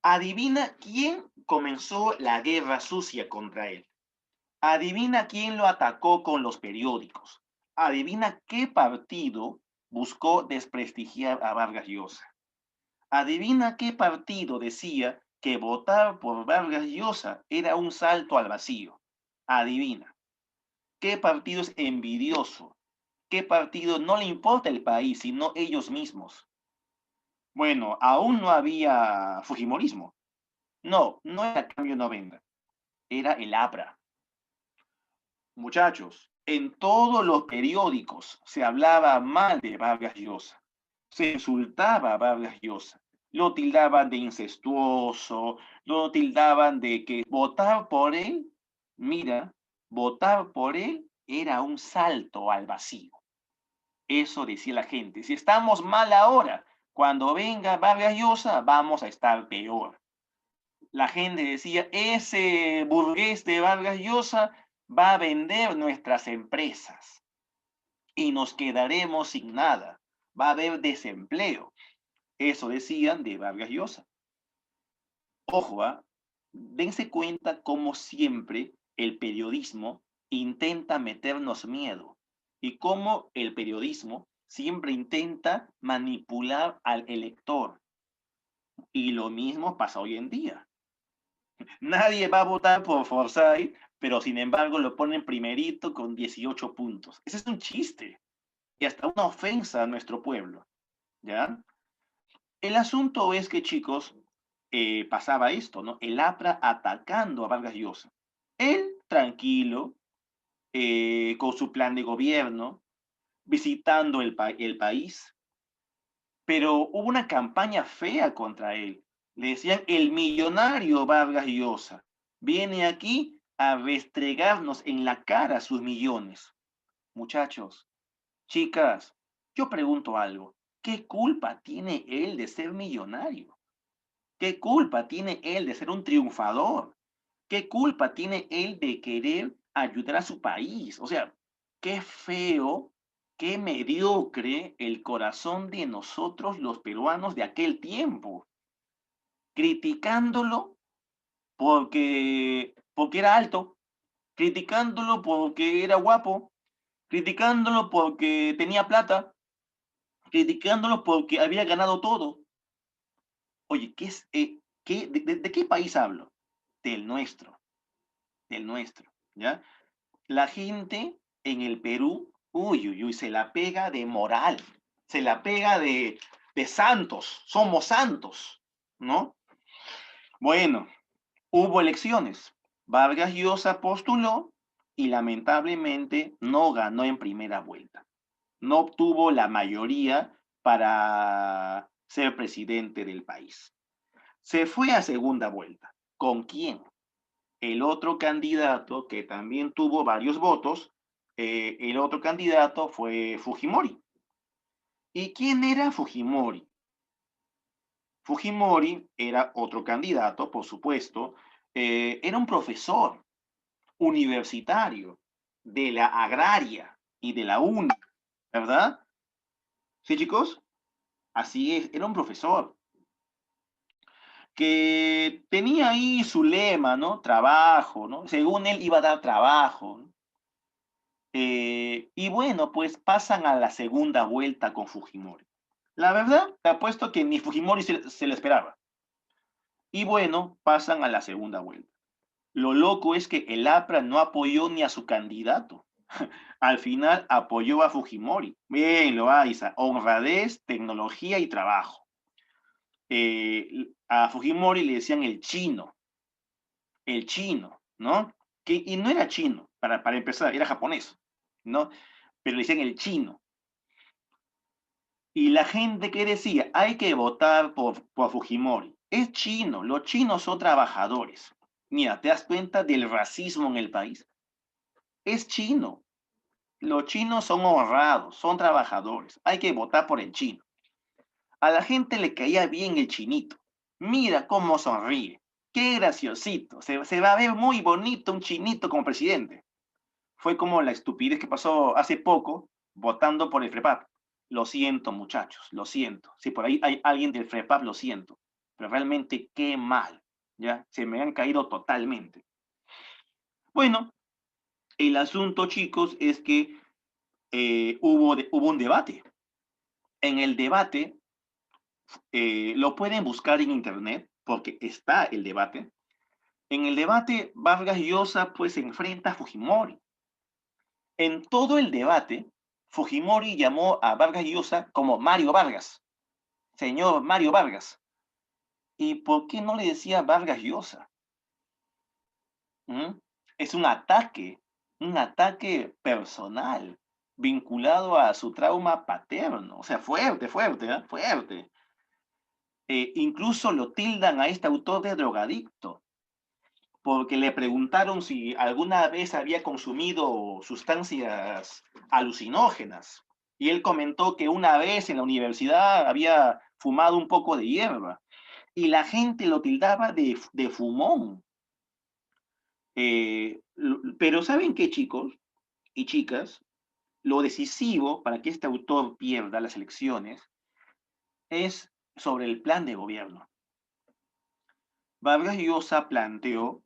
Adivina quién comenzó la guerra sucia contra él. Adivina quién lo atacó con los periódicos. Adivina qué partido buscó desprestigiar a Vargas Llosa. Adivina qué partido decía que votar por Vargas Llosa era un salto al vacío. Adivina. ¿Qué partido es envidioso? ¿Qué partido no le importa el país, sino ellos mismos? Bueno, aún no había fujimorismo. No, no era Cambio 90, era el APRA. Muchachos, en todos los periódicos se hablaba mal de Vargas Llosa. Se insultaba a Vargas Llosa. Lo tildaban de incestuoso, lo tildaban de que votar por él, mira, votar por él era un salto al vacío. Eso decía la gente. Si estamos mal ahora, cuando venga Vargas Llosa, vamos a estar peor. La gente decía, ese burgués de Vargas Llosa va a vender nuestras empresas y nos quedaremos sin nada. Va a haber desempleo. Eso decían de Vargas Llosa. Ojo, dense cuenta cómo siempre el periodismo intenta meternos miedo y cómo el periodismo siempre intenta manipular al elector. Y lo mismo pasa hoy en día. Nadie va a votar por Forsyth, pero sin embargo lo ponen primerito con 18 puntos. Ese es un chiste y hasta una ofensa a nuestro pueblo, ¿ya? El asunto es que, chicos, pasaba esto, ¿no? El APRA atacando a Vargas Llosa. Él, tranquilo, con su plan de gobierno, visitando el país, pero hubo una campaña fea contra él. Le decían el millonario Vargas Llosa. Viene aquí a restregarnos en la cara sus millones. Muchachos, chicas, yo pregunto algo. ¿Qué culpa tiene él de ser millonario? ¿Qué culpa tiene él de ser un triunfador? ¿Qué culpa tiene él de querer ayudar a su país? O sea, qué feo, qué mediocre el corazón de nosotros los peruanos de aquel tiempo, criticándolo porque era alto, criticándolo porque era guapo, criticándolo porque tenía plata, criticándolo porque había ganado todo. Oye, ¿de qué país hablo? Del nuestro, del nuestro, ¿ya? La gente en el Perú, uy, uy, uy, se la pega de moral, se la pega de santos, somos santos, ¿no? Bueno, hubo elecciones. Vargas Llosa postuló y lamentablemente no ganó en primera vuelta. No obtuvo la mayoría para ser presidente del país. Se fue a segunda vuelta. ¿Con quién? El otro candidato que también tuvo varios votos, el otro candidato fue Fujimori. ¿Y quién era Fujimori? Fujimori era otro candidato, por supuesto, era un profesor universitario de la agraria y de la UNI, ¿verdad? Sí, chicos, así es, era un profesor que tenía ahí su lema, ¿no? Trabajo, ¿no? Según él iba a dar trabajo, ¿no? Y bueno, pues pasan a la segunda vuelta con Fujimori. La verdad, te apuesto que ni Fujimori se le esperaba. Y bueno, pasan a la segunda vuelta. Lo loco es que el APRA no apoyó ni a su candidato. Al final apoyó a Fujimori. Bien, Loaiza, honradez, tecnología y trabajo. A Fujimori le decían el chino, ¿no? Y no era chino, para empezar, era japonés, ¿no? Pero le decían el chino. Y la gente que decía, hay que votar por Fujimori, es chino, los chinos son trabajadores. Mira, ¿te das cuenta del racismo en el país? Es chino. Los chinos son honrados, son trabajadores. Hay que votar por el chino. A la gente le caía bien el chinito. Mira cómo sonríe. Qué graciosito. Se va a ver muy bonito un chinito como presidente. Fue como la estupidez que pasó hace poco votando por el FREPAP. Lo siento, muchachos, lo siento. Si por ahí hay alguien del FREPAP, lo siento. Pero realmente qué mal. Ya, se me han caído totalmente. Bueno, el asunto, chicos, es que hubo un debate. En el debate, lo pueden buscar en internet porque está el debate. En el debate, Vargas Llosa pues se enfrenta a Fujimori. En todo el debate, Fujimori llamó a Vargas Llosa como Mario Vargas, señor Mario Vargas. ¿Y por qué no le decía Vargas Llosa? ¿Mm? Es un ataque personal, vinculado a su trauma paterno. O sea, fuerte, fuerte, ¿eh? Fuerte. Incluso lo tildan a este autor de drogadicto, porque le preguntaron si alguna vez había consumido sustancias alucinógenas. Y él comentó que una vez en la universidad había fumado un poco de hierba. Y la gente lo tildaba de fumón. Pero ¿saben qué, chicos y chicas? Lo decisivo para que este autor pierda las elecciones es sobre el plan de gobierno. Vargas Llosa planteó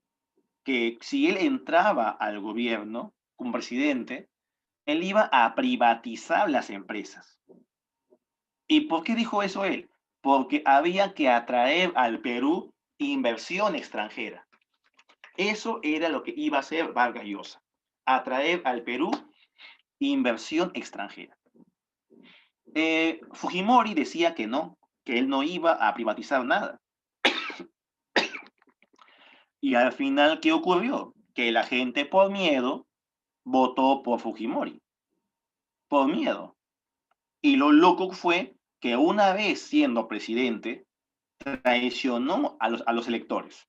que si él entraba al gobierno como presidente, él iba a privatizar las empresas. ¿Y por qué dijo eso él? Porque había que atraer al Perú inversión extranjera. Eso era lo que iba a hacer Vargas Llosa, atraer al Perú inversión extranjera. Fujimori decía que él no iba a privatizar nada. Y al final, ¿qué ocurrió? Que la gente por miedo votó por Fujimori, por miedo. Y lo loco fue que una vez siendo presidente, traicionó a los electores.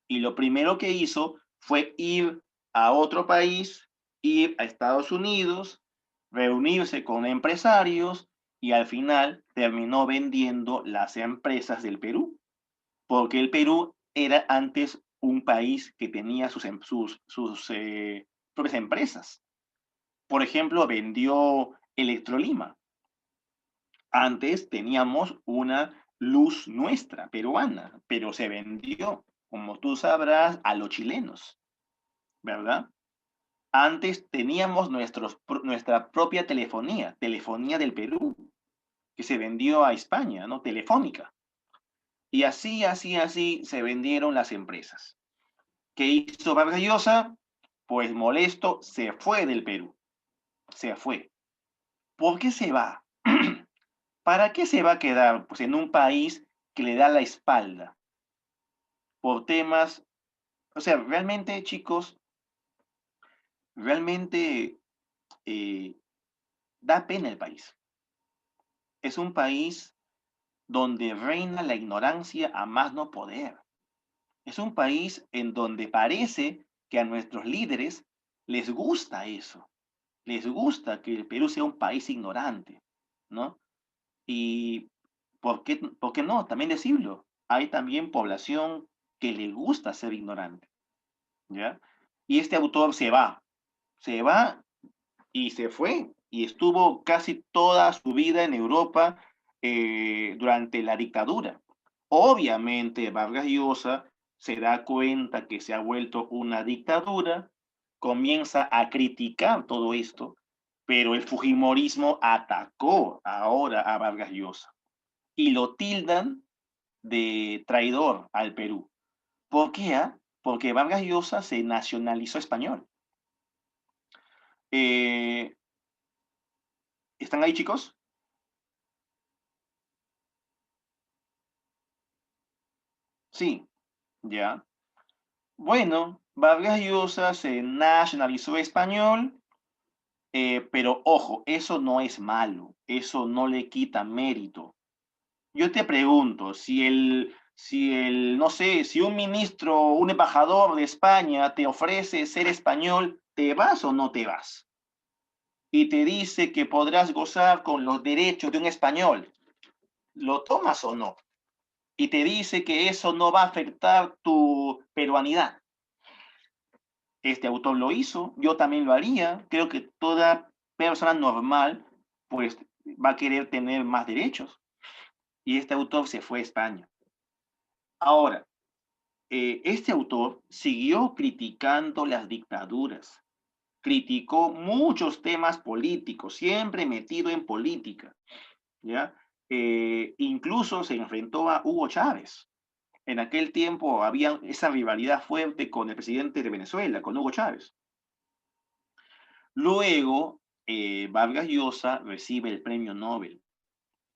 Y lo primero que hizo fue ir a otro país, ir a Estados Unidos, reunirse con empresarios y al final terminó vendiendo las empresas del Perú, porque el Perú era antes un país que tenía sus propias empresas. Por ejemplo, vendió Electrolima. Antes teníamos una luz nuestra, peruana, pero se vendió, como tú sabrás, a los chilenos, ¿verdad? Antes teníamos nuestra propia telefonía, Telefonía del Perú, que se vendió a España, ¿no? Telefónica. Y así se vendieron las empresas. ¿Qué hizo Vargas Llosa? Pues molesto, se fue del Perú. Se fue. ¿Por qué se va? ¿Para qué se va a quedar pues, en un país que le da la espalda? Por temas, o sea, realmente, chicos, realmente eh, da pena el país. Es un país donde reina la ignorancia a más no poder. Es un país en donde parece que a nuestros líderes les gusta eso, les gusta que el Perú sea un país ignorante, ¿no? Y por qué no? También decirlo, hay también población que le gusta ser ignorante, ¿ya? Y este autor se va y se fue, y estuvo casi toda su vida en Europa durante la dictadura. Obviamente, Vargas Llosa se da cuenta que se ha vuelto una dictadura, comienza a criticar todo esto, pero el Fujimorismo atacó ahora a Vargas Llosa y lo tildan de traidor al Perú. ¿Por qué? Porque Vargas Llosa se nacionalizó español. Eh, ¿Están ahí, chicos? Sí, ya. Bueno, Vargas Llosa se nacionalizó español, pero ojo, eso no es malo, eso no le quita mérito. Yo te pregunto, no sé, si un ministro, un embajador de España te ofrece ser español, ¿te vas o no te vas? Y te dice que podrás gozar con los derechos de un español, ¿lo tomas o no? Y te dice que eso no va a afectar tu peruanidad. Este autor lo hizo, yo también lo haría. Creo que toda persona normal, pues, va a querer tener más derechos. Y este autor se fue a España. Ahora, este autor siguió criticando las dictaduras, criticó muchos temas políticos, siempre metido en política, ¿ya? Incluso se enfrentó a Hugo Chávez. En aquel tiempo había esa rivalidad fuerte con el presidente de Venezuela, con Hugo Chávez. Luego, Vargas Llosa recibe el premio Nobel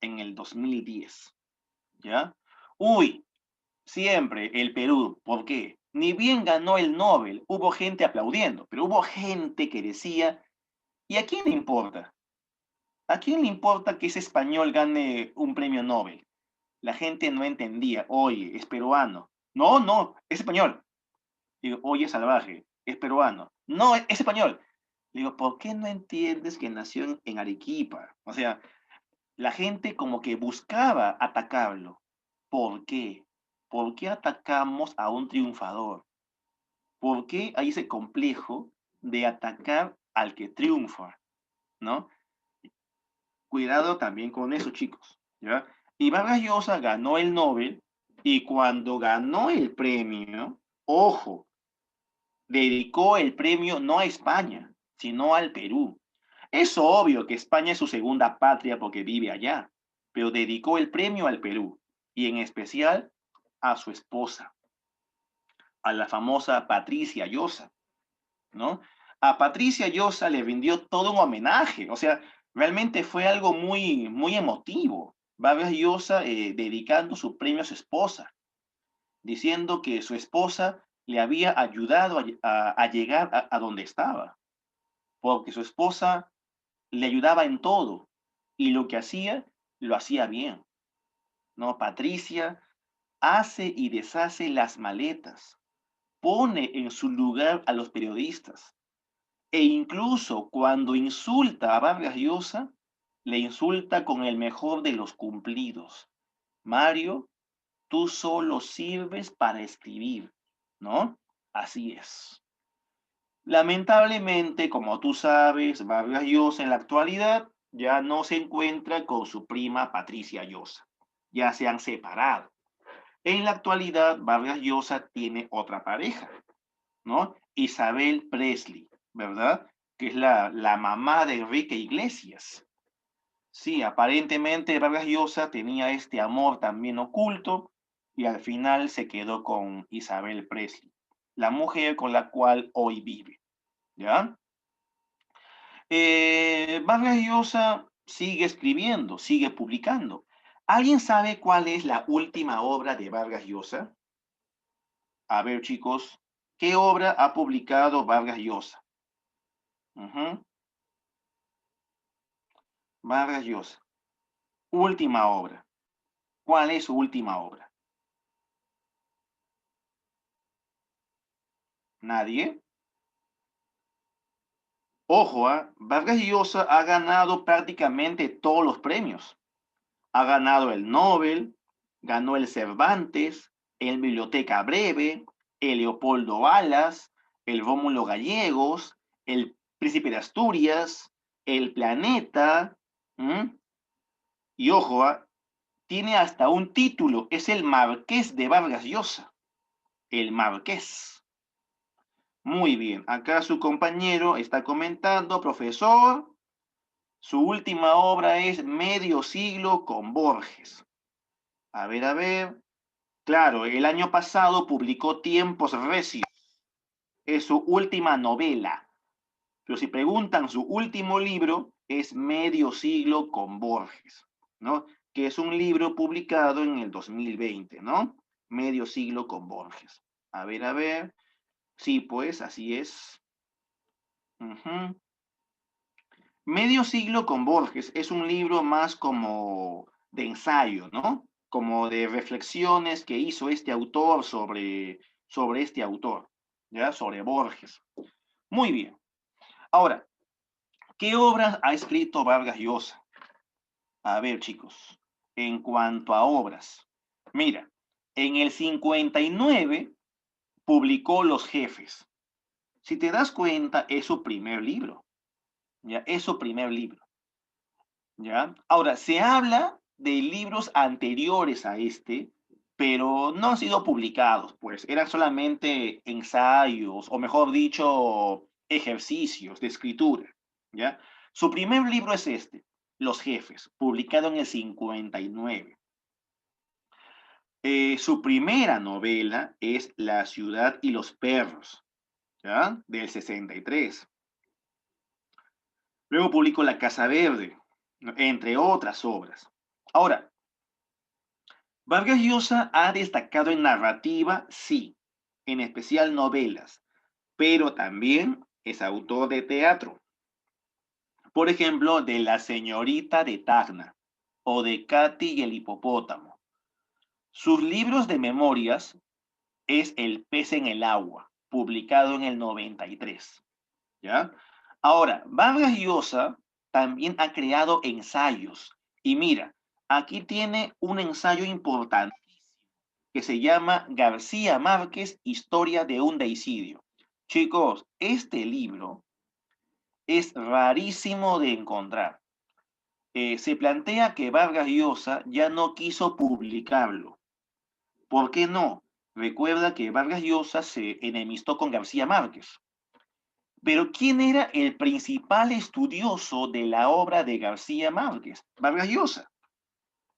en el 2010, ¿ya? Uy, siempre el Perú, ¿por qué? Ni bien ganó el Nobel, hubo gente aplaudiendo, pero hubo gente que decía, ¿y a quién le importa? ¿A quién le importa que ese español gane un premio Nobel? La gente no entendía, oye, es peruano. No, no, es español. Digo, oye, salvaje, es peruano. No, es español. Digo, ¿por qué no entiendes que nació en Arequipa? O sea, la gente como que buscaba atacarlo. ¿Por qué? ¿Por qué atacamos a un triunfador? ¿Por qué hay ese complejo de atacar al que triunfa? ¿No? Cuidado también con eso, chicos. ¿Ya? Y Vargas Llosa ganó el Nobel y cuando ganó el premio, ojo, dedicó el premio no a España, sino al Perú. Es obvio que España es su segunda patria porque vive allá, pero dedicó el premio al Perú y en especial a su esposa, a la famosa Patricia Llosa, ¿no? A Patricia Llosa le rindió todo un homenaje, o sea, realmente fue algo muy, muy emotivo. Vargas Llosa dedicando su premio a su esposa, diciendo que su esposa le había ayudado a llegar a donde estaba, porque su esposa le ayudaba en todo y lo que hacía, lo hacía bien, ¿no? Patricia hace y deshace las maletas, pone en su lugar a los periodistas e incluso cuando insulta a Vargas Llosa, le insulta con el mejor de los cumplidos. Mario, tú solo sirves para escribir, ¿no? Así es. Lamentablemente, como tú sabes, Vargas Llosa en la actualidad ya no se encuentra con su prima Patricia Llosa. Ya se han separado. En la actualidad, Vargas Llosa tiene otra pareja, ¿no? Isabel Presley, ¿verdad? Que es la mamá de Enrique Iglesias. Sí, aparentemente Vargas Llosa tenía este amor también oculto y al final se quedó con Isabel Presley, la mujer con la cual hoy vive, ¿ya? Vargas Llosa sigue escribiendo, sigue publicando. ¿Alguien sabe cuál es la última obra de Vargas Llosa? A ver, chicos, ¿qué obra ha publicado Vargas Llosa? Ujú, Vargas Llosa. Última obra. ¿Cuál es su última obra? ¿Nadie? Ojo, Vargas Llosa ha ganado prácticamente todos los premios. Ha ganado el Nobel, ganó el Cervantes, el Biblioteca Breve, el Leopoldo Alas, el Rómulo Gallegos, el Príncipe de Asturias, el Planeta. ¿M? Y ojo, tiene hasta un título, es el Marqués de Vargas Llosa, el Marqués. Muy bien, acá su compañero está comentando, profesor, su última obra es Medio siglo con Borges. A ver, a ver. Claro, el año pasado publicó Tiempos Recios, es su última novela. Pero si preguntan su último libro, es Medio siglo con Borges, ¿no? Que es un libro publicado en el 2020, ¿no? Medio siglo con Borges. A ver, a ver. Sí, pues, así es. Ujú. Medio siglo con Borges es un libro más como de ensayo, ¿no? Como de reflexiones que hizo este autor sobre este autor, ¿ya? Sobre Borges. Muy bien. Ahora, ¿qué obras ha escrito Vargas Llosa? A ver, chicos, en cuanto a obras. Mira, en el 59 publicó Los Jefes. Si te das cuenta, es su primer libro, ¿ya? Es su primer libro. ¿Ya? Ahora, se habla de libros anteriores a este, pero no han sido publicados, pues eran solamente ensayos, o mejor dicho, ejercicios de escritura, ¿ya? Su primer libro es este, Los Jefes, publicado en el 59. Su primera novela es La ciudad y los perros, ¿ya? Del 63. Luego publicó La Casa Verde, ¿no? Entre otras obras. Ahora, Vargas Llosa ha destacado en narrativa, sí, en especial novelas, pero también es autor de teatro. Por ejemplo, de La señorita de Tacna o de Katy y el hipopótamo. Sus libros de memorias es El pez en el agua, publicado en el 93. ¿Ya? Ahora, Vargas Llosa también ha creado ensayos. Y mira, aquí tiene un ensayo importante que se llama García Márquez, Historia de un deicidio. Chicos, este libro es rarísimo de encontrar. Se plantea que Vargas Llosa ya no quiso publicarlo. ¿Por qué no? Recuerda que Vargas Llosa se enemistó con García Márquez. Pero ¿quién era el principal estudioso de la obra de García Márquez? Vargas Llosa.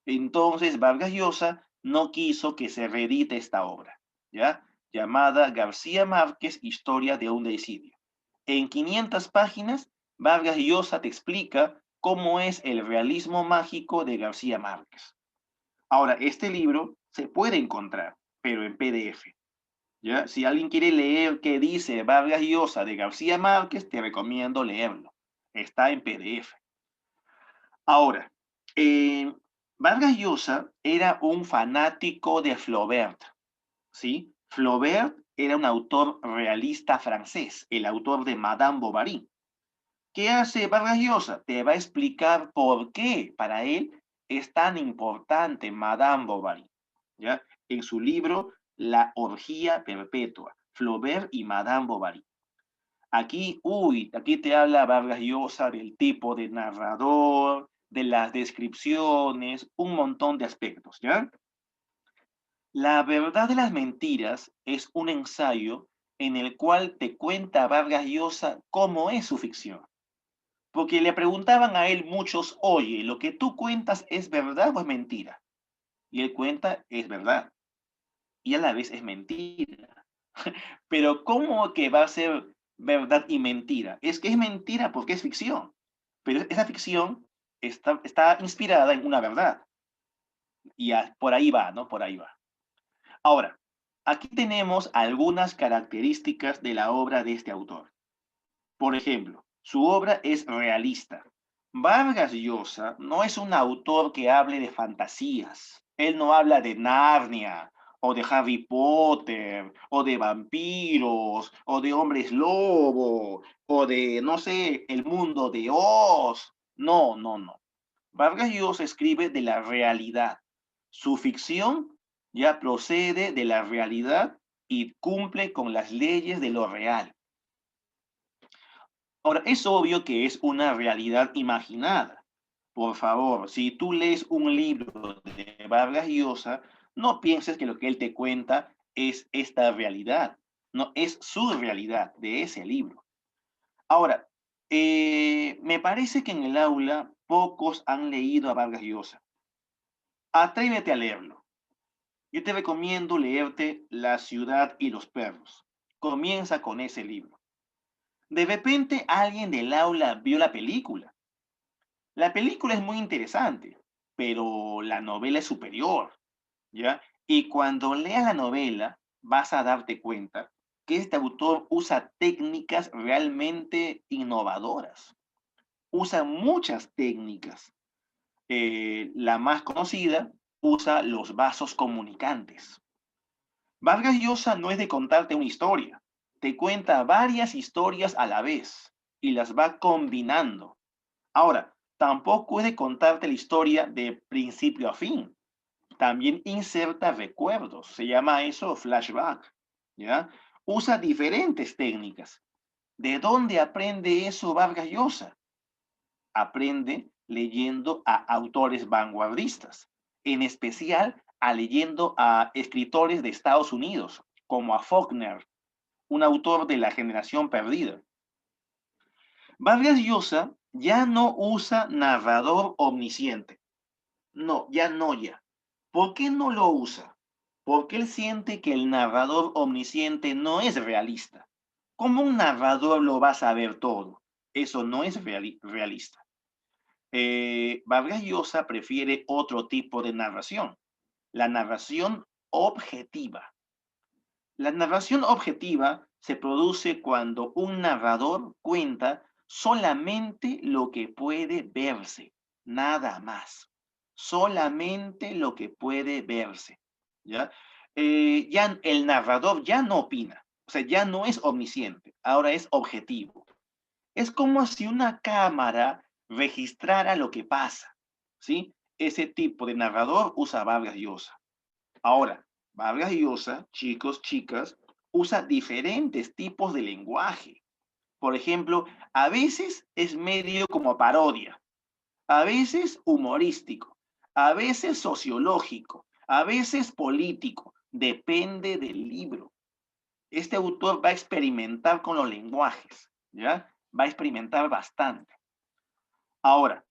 Entonces Vargas Llosa no quiso que se reedite esta obra, ¿ya? Llamada García Márquez, Historia de un deicidio. En 500 páginas, Vargas Llosa te explica cómo es el realismo mágico de García Márquez. Ahora, este libro se puede encontrar, pero en PDF, ¿ya? Si alguien quiere leer qué dice Vargas Llosa de García Márquez, te recomiendo leerlo. Está en PDF. Ahora, eh, Vargas Llosa era un fanático de Flaubert, ¿sí? Flaubert era un autor realista francés, el autor de Madame Bovary. ¿Qué hace Vargas Llosa? Te va a explicar por qué para él es tan importante Madame Bovary, ¿ya? En su libro La orgía perpetua, Flaubert y Madame Bovary. Aquí te habla Vargas Llosa del tipo de narrador, de las descripciones, un montón de aspectos, ¿ya? La verdad de las mentiras es un ensayo en el cual te cuenta Vargas Llosa cómo es su ficción. Porque le preguntaban a él muchos, oye, ¿lo que tú cuentas es verdad o es mentira? Y él cuenta, es verdad. Y a la vez es mentira. Pero ¿cómo que va a ser verdad y mentira? Es que es mentira porque es ficción. Pero esa ficción está inspirada en una verdad. Y por ahí va, ¿no? Por ahí va. Ahora, aquí tenemos algunas características de la obra de este autor. Por ejemplo, su obra es realista. Vargas Llosa no es un autor que hable de fantasías, Él no habla de Narnia, o de Harry Potter, o de vampiros, o de hombres lobo, o de, no sé, el mundo de Oz. No, no, no. Vargas Llosa escribe de la realidad. Su ficción ya procede de la realidad y cumple con las leyes de lo real. Ahora, es obvio que es una realidad imaginada. Por favor, si tú lees un libro de Vargas Llosa, no pienses que lo que él te cuenta es esta realidad. No, es su realidad de ese libro. Ahora, me parece que en el aula pocos han leído a Vargas Llosa. Atrévete a leerlo. Yo te recomiendo leerte La ciudad y los perros. Comienza con ese libro. De repente alguien del aula vio la película. La película es muy interesante, pero la novela es superior, ¿ya? Y cuando leas la novela, vas a darte cuenta que este autor usa técnicas realmente innovadoras. Usa muchas técnicas. La más conocida usa los vasos comunicantes. Vargas Llosa no es de contarte una historia, te cuenta varias historias a la vez y las va combinando. Ahora, tampoco es de contarte la historia de principio a fin. También inserta recuerdos, se llama eso flashback, ¿ya? Usa diferentes técnicas. ¿De dónde aprende eso Vargas Llosa? Aprende leyendo a autores vanguardistas, en especial leyendo a escritores de Estados Unidos, como a Faulkner, un autor de la generación perdida. Vargas Llosa ya no usa narrador omnisciente. No, ya no ya. ¿Por qué no lo usa? Porque él siente que el narrador omnisciente no es realista. ¿Cómo un narrador lo va a saber todo? Eso no es realista. Vargas Llosa prefiere otro tipo de narración, la narración objetiva. La narración objetiva se produce cuando un narrador cuenta solamente lo que puede verse, nada más. Solamente lo que puede verse. ¿Ya? Ya el narrador ya no opina, o sea, ya no es omnisciente, ahora es objetivo. Es como si una cámara registrara lo que pasa, ¿sí? Ese tipo de narrador usa Vargas Llosa. Ahora, Vargas Llosa, chicos, chicas, usa diferentes tipos de lenguaje. Por ejemplo, a veces es medio como parodia, a veces humorístico, a veces sociológico, a veces político. Depende del libro. Este autor va a experimentar con los lenguajes, ¿ya? Va a experimentar bastante. Ahora,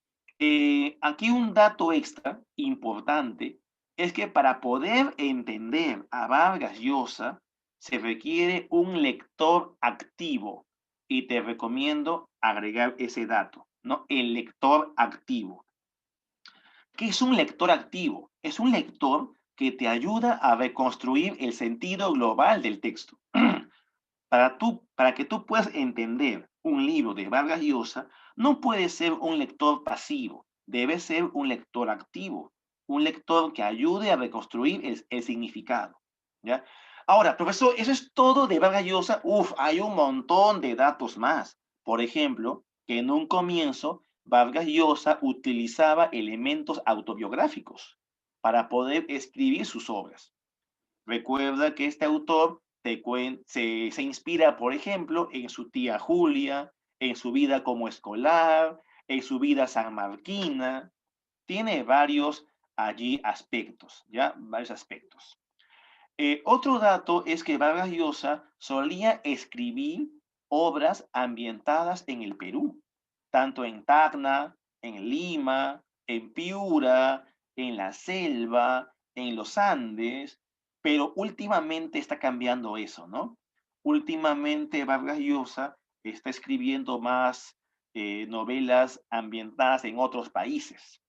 aquí un dato extra importante es que para poder entender a Vargas Llosa se requiere un lector activo y te recomiendo agregar ese dato, ¿no? El lector activo. ¿Qué es un lector activo? Es un lector que te ayuda a reconstruir el sentido global del texto. Para que tú puedas entender un libro de Vargas Llosa, no puedes ser un lector pasivo, debes ser un lector activo, un lector que ayude a reconstruir el significado. ¿Ya? Ahora, profesor, eso es todo de Vargas Llosa. Uf, hay un montón de datos más. Por ejemplo, que en un comienzo Vargas Llosa utilizaba elementos autobiográficos para poder escribir sus obras. Recuerda que este autor se inspira, por ejemplo, en su tía Julia, en su vida como escolar, en su vida sanmarquina. Tiene varios allí aspectos, ¿ya? Varios aspectos. Otro dato es que Vargas Llosa solía escribir obras ambientadas en el Perú, tanto en Tacna, en Lima, en Piura, en la selva, en los Andes, pero últimamente está cambiando eso, ¿no? Últimamente Vargas Llosa está escribiendo más novelas ambientadas en otros países.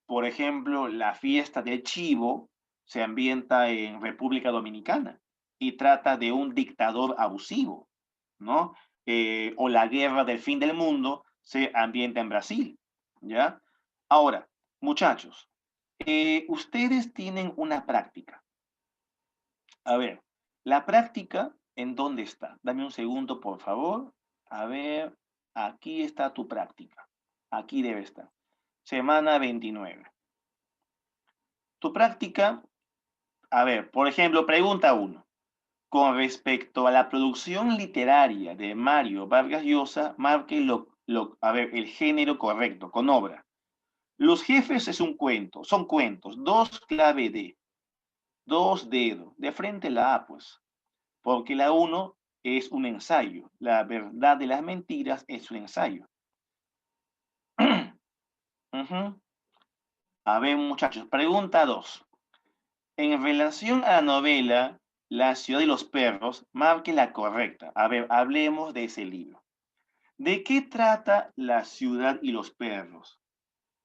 Por ejemplo, la fiesta del Chivo se ambienta en República Dominicana y trata de un dictador abusivo, ¿no? O la guerra del fin del mundo se ambienta en Brasil, ¿ya? Ahora, muchachos, Ustedes tienen una práctica. A ver, la práctica, ¿en dónde está? Dame un segundo, por favor. A ver, aquí está tu práctica. Aquí debe estar. Semana 29. Tu práctica, a ver, por ejemplo, pregunta uno. Con respecto a la producción literaria de Mario Vargas Llosa, marque a ver, el género correcto, con obra. Los jefes es un cuento, son cuentos, dos clave D, dos dedos, de frente la A, pues, porque la uno es un ensayo, la verdad de las mentiras es un ensayo. Ujú. A ver, muchachos, pregunta 2. En relación a la novela La ciudad y los perros, marque la correcta. A ver, hablemos de ese libro. ¿De qué trata La ciudad y los perros?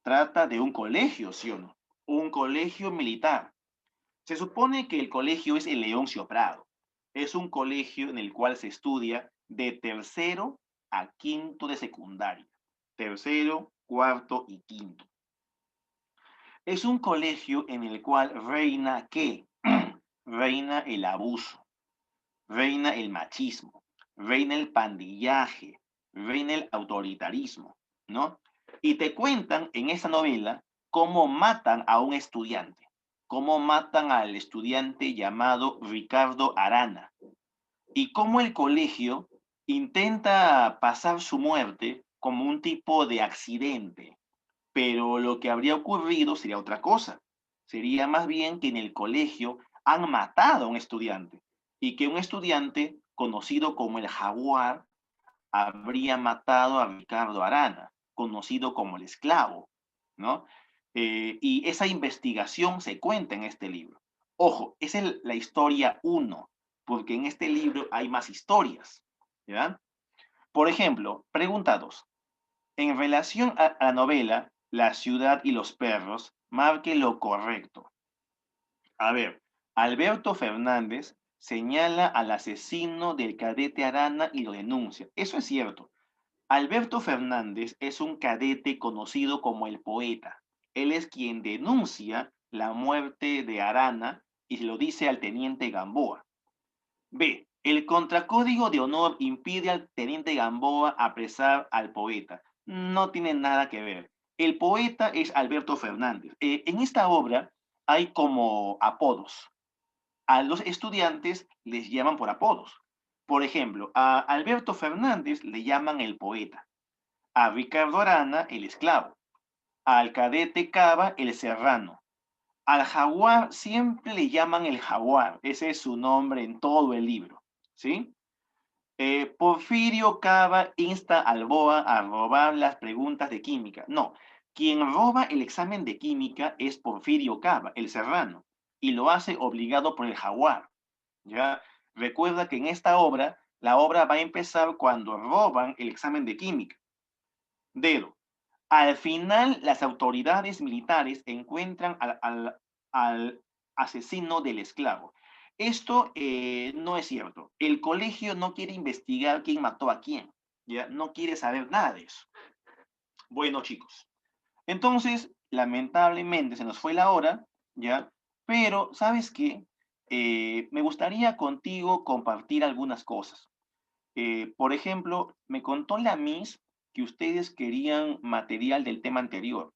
Trata de un colegio, ¿sí o no? Un colegio militar. Se supone que el colegio es el Leoncio Prado. Es un colegio en el cual se estudia de tercero a quinto de secundaria. Tercero, cuarto y quinto. Es un colegio en el cual reina ¿qué? Reina el abuso, reina el machismo, reina el pandillaje, reina el autoritarismo, ¿no? Y te cuentan en esa novela cómo matan a un estudiante, cómo matan al estudiante llamado Ricardo Arana, y cómo el colegio intenta pasar su muerte como un tipo de accidente, pero lo que habría ocurrido sería otra cosa. Sería más bien que en el colegio han matado a un estudiante y que un estudiante conocido como el Jaguar habría matado a Ricardo Arana, conocido como el esclavo, ¿no? Y esa investigación se cuenta en este libro. Ojo, esa es la historia uno, porque en este libro hay más historias, ¿ya? Por ejemplo, pregunta 2. En relación a la novela La ciudad y los perros, marque lo correcto. A ver, Alberto Fernández señala al asesino del cadete Arana y lo denuncia. Eso es cierto. Alberto Fernández es un cadete conocido como el poeta. Él es quien denuncia la muerte de Arana y se lo dice al teniente Gamboa. B. El contracódigo de honor impide al teniente Gamboa apresar al poeta. No tiene nada que ver. El poeta es Alberto Fernández. En esta obra hay como apodos. A los estudiantes les llaman por apodos. Por ejemplo, a Alberto Fernández le llaman el poeta, a Ricardo Arana el esclavo, al cadete Cava el serrano, al jaguar siempre le llaman el jaguar, ese es su nombre en todo el libro, ¿sí? Porfirio Cava insta al BOA a robar las preguntas de química. No, quien roba el examen de química es Porfirio Cava, el serrano, y lo hace obligado por el jaguar, ¿ya? Recuerda que en esta obra, la obra va a empezar cuando roban el examen de química. Dedo. Al final, las autoridades militares encuentran al asesino del esclavo. Esto no es cierto. El colegio no quiere investigar quién mató a quién. ¿Ya? No quiere saber nada de eso. Bueno, chicos. Entonces, lamentablemente se nos fue la hora, ¿ya? Pero, ¿sabes qué? Me gustaría contigo compartir algunas cosas. Por ejemplo, me contó la Miss que ustedes querían material del tema anterior.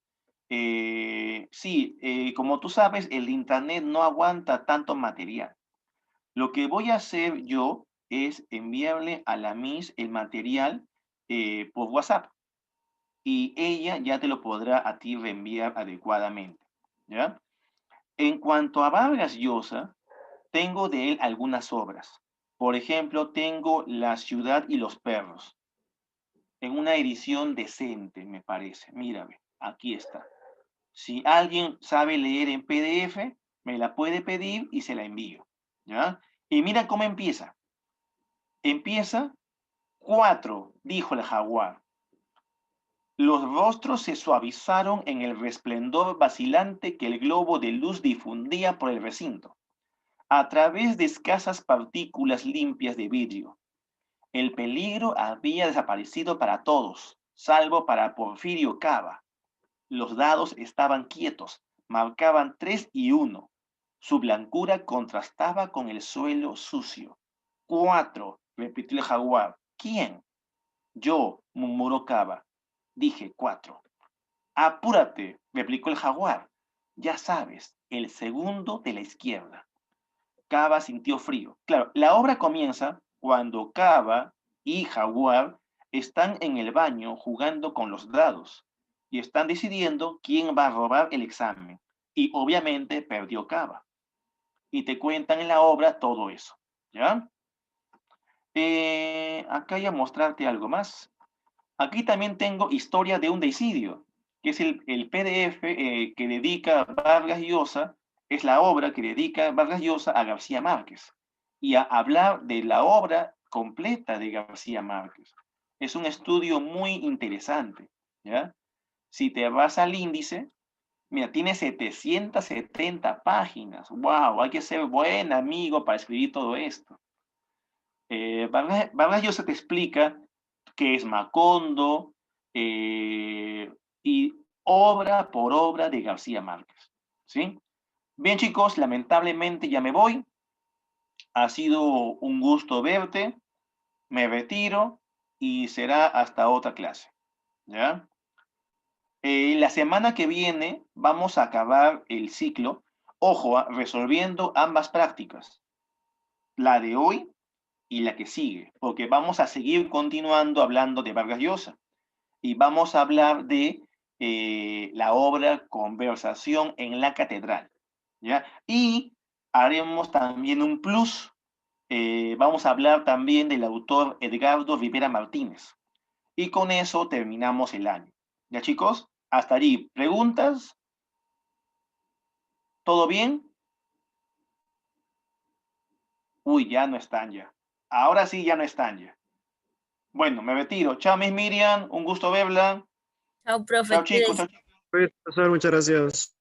Sí, como tú sabes, el internet no aguanta tanto material. Lo que voy a hacer yo es enviarle a la Miss el material por WhatsApp y ella ya te lo podrá a ti reenviar adecuadamente, ¿ya? En cuanto a Vargas Llosa, tengo de él algunas obras. Por ejemplo, tengo La ciudad y los perros en una edición decente, me parece. Mírame, aquí está. Si alguien sabe leer en PDF, me la puede pedir y se la envío. ¿Ya? Y mira cómo empieza. Empieza, 4, dijo el jaguar. Los rostros se suavizaron en el resplandor vacilante que el globo de luz difundía por el recinto, a través de escasas partículas limpias de vidrio. El peligro había desaparecido para todos, salvo para Porfirio Cava. Los dados estaban quietos, marcaban 3 y 1. Su blancura contrastaba con el suelo sucio. 4, repitió el jaguar. ¿Quién? Yo, murmuró Cava. Dije 4. Apúrate, replicó el jaguar. Ya sabes, el segundo de la izquierda. Cava sintió frío. Claro, la obra comienza cuando Cava y Jaguar están en el baño jugando con los dados y están decidiendo quién va a robar el examen. Y obviamente perdió Cava. Y te cuentan en la obra todo eso. ¿Ya? Acá voy a mostrarte algo más. Aquí también tengo Historia de un deicidio, que es el PDF que dedica Vargas Llosa, es la obra que dedica Vargas Llosa a García Márquez y a hablar de la obra completa de García Márquez. Es un estudio muy interesante, ¿ya? Si te vas al índice, mira, tiene 770 páginas. ¡Wow! Hay que ser buen amigo para escribir todo esto. Vargas Llosa te explica qué es Macondo y obra por obra de García Márquez. ¿Sí? Bien, chicos, lamentablemente ya me voy. Ha sido un gusto verte. Me retiro y será hasta otra clase. ¿Ya? La semana que viene vamos a acabar el ciclo, ojo, resolviendo ambas prácticas, la de hoy y la que sigue, porque vamos a seguir continuando hablando de Vargas Llosa y vamos a hablar de la obra Conversación en la Catedral, ¿ya? Y haremos también un plus, vamos a hablar también del autor Edgardo Rivera Martínez. Y con eso terminamos el año. ¿Ya, chicos? Hasta allí. ¿Preguntas? ¿Todo bien? Uy, ya no están ya. Ahora sí ya no están ya. Bueno, me retiro. Chao, Miss Miriam. Un gusto verla. Chao, profe, Chao, chicos. cuídese. Chao, chicos. Profesor, muchas gracias.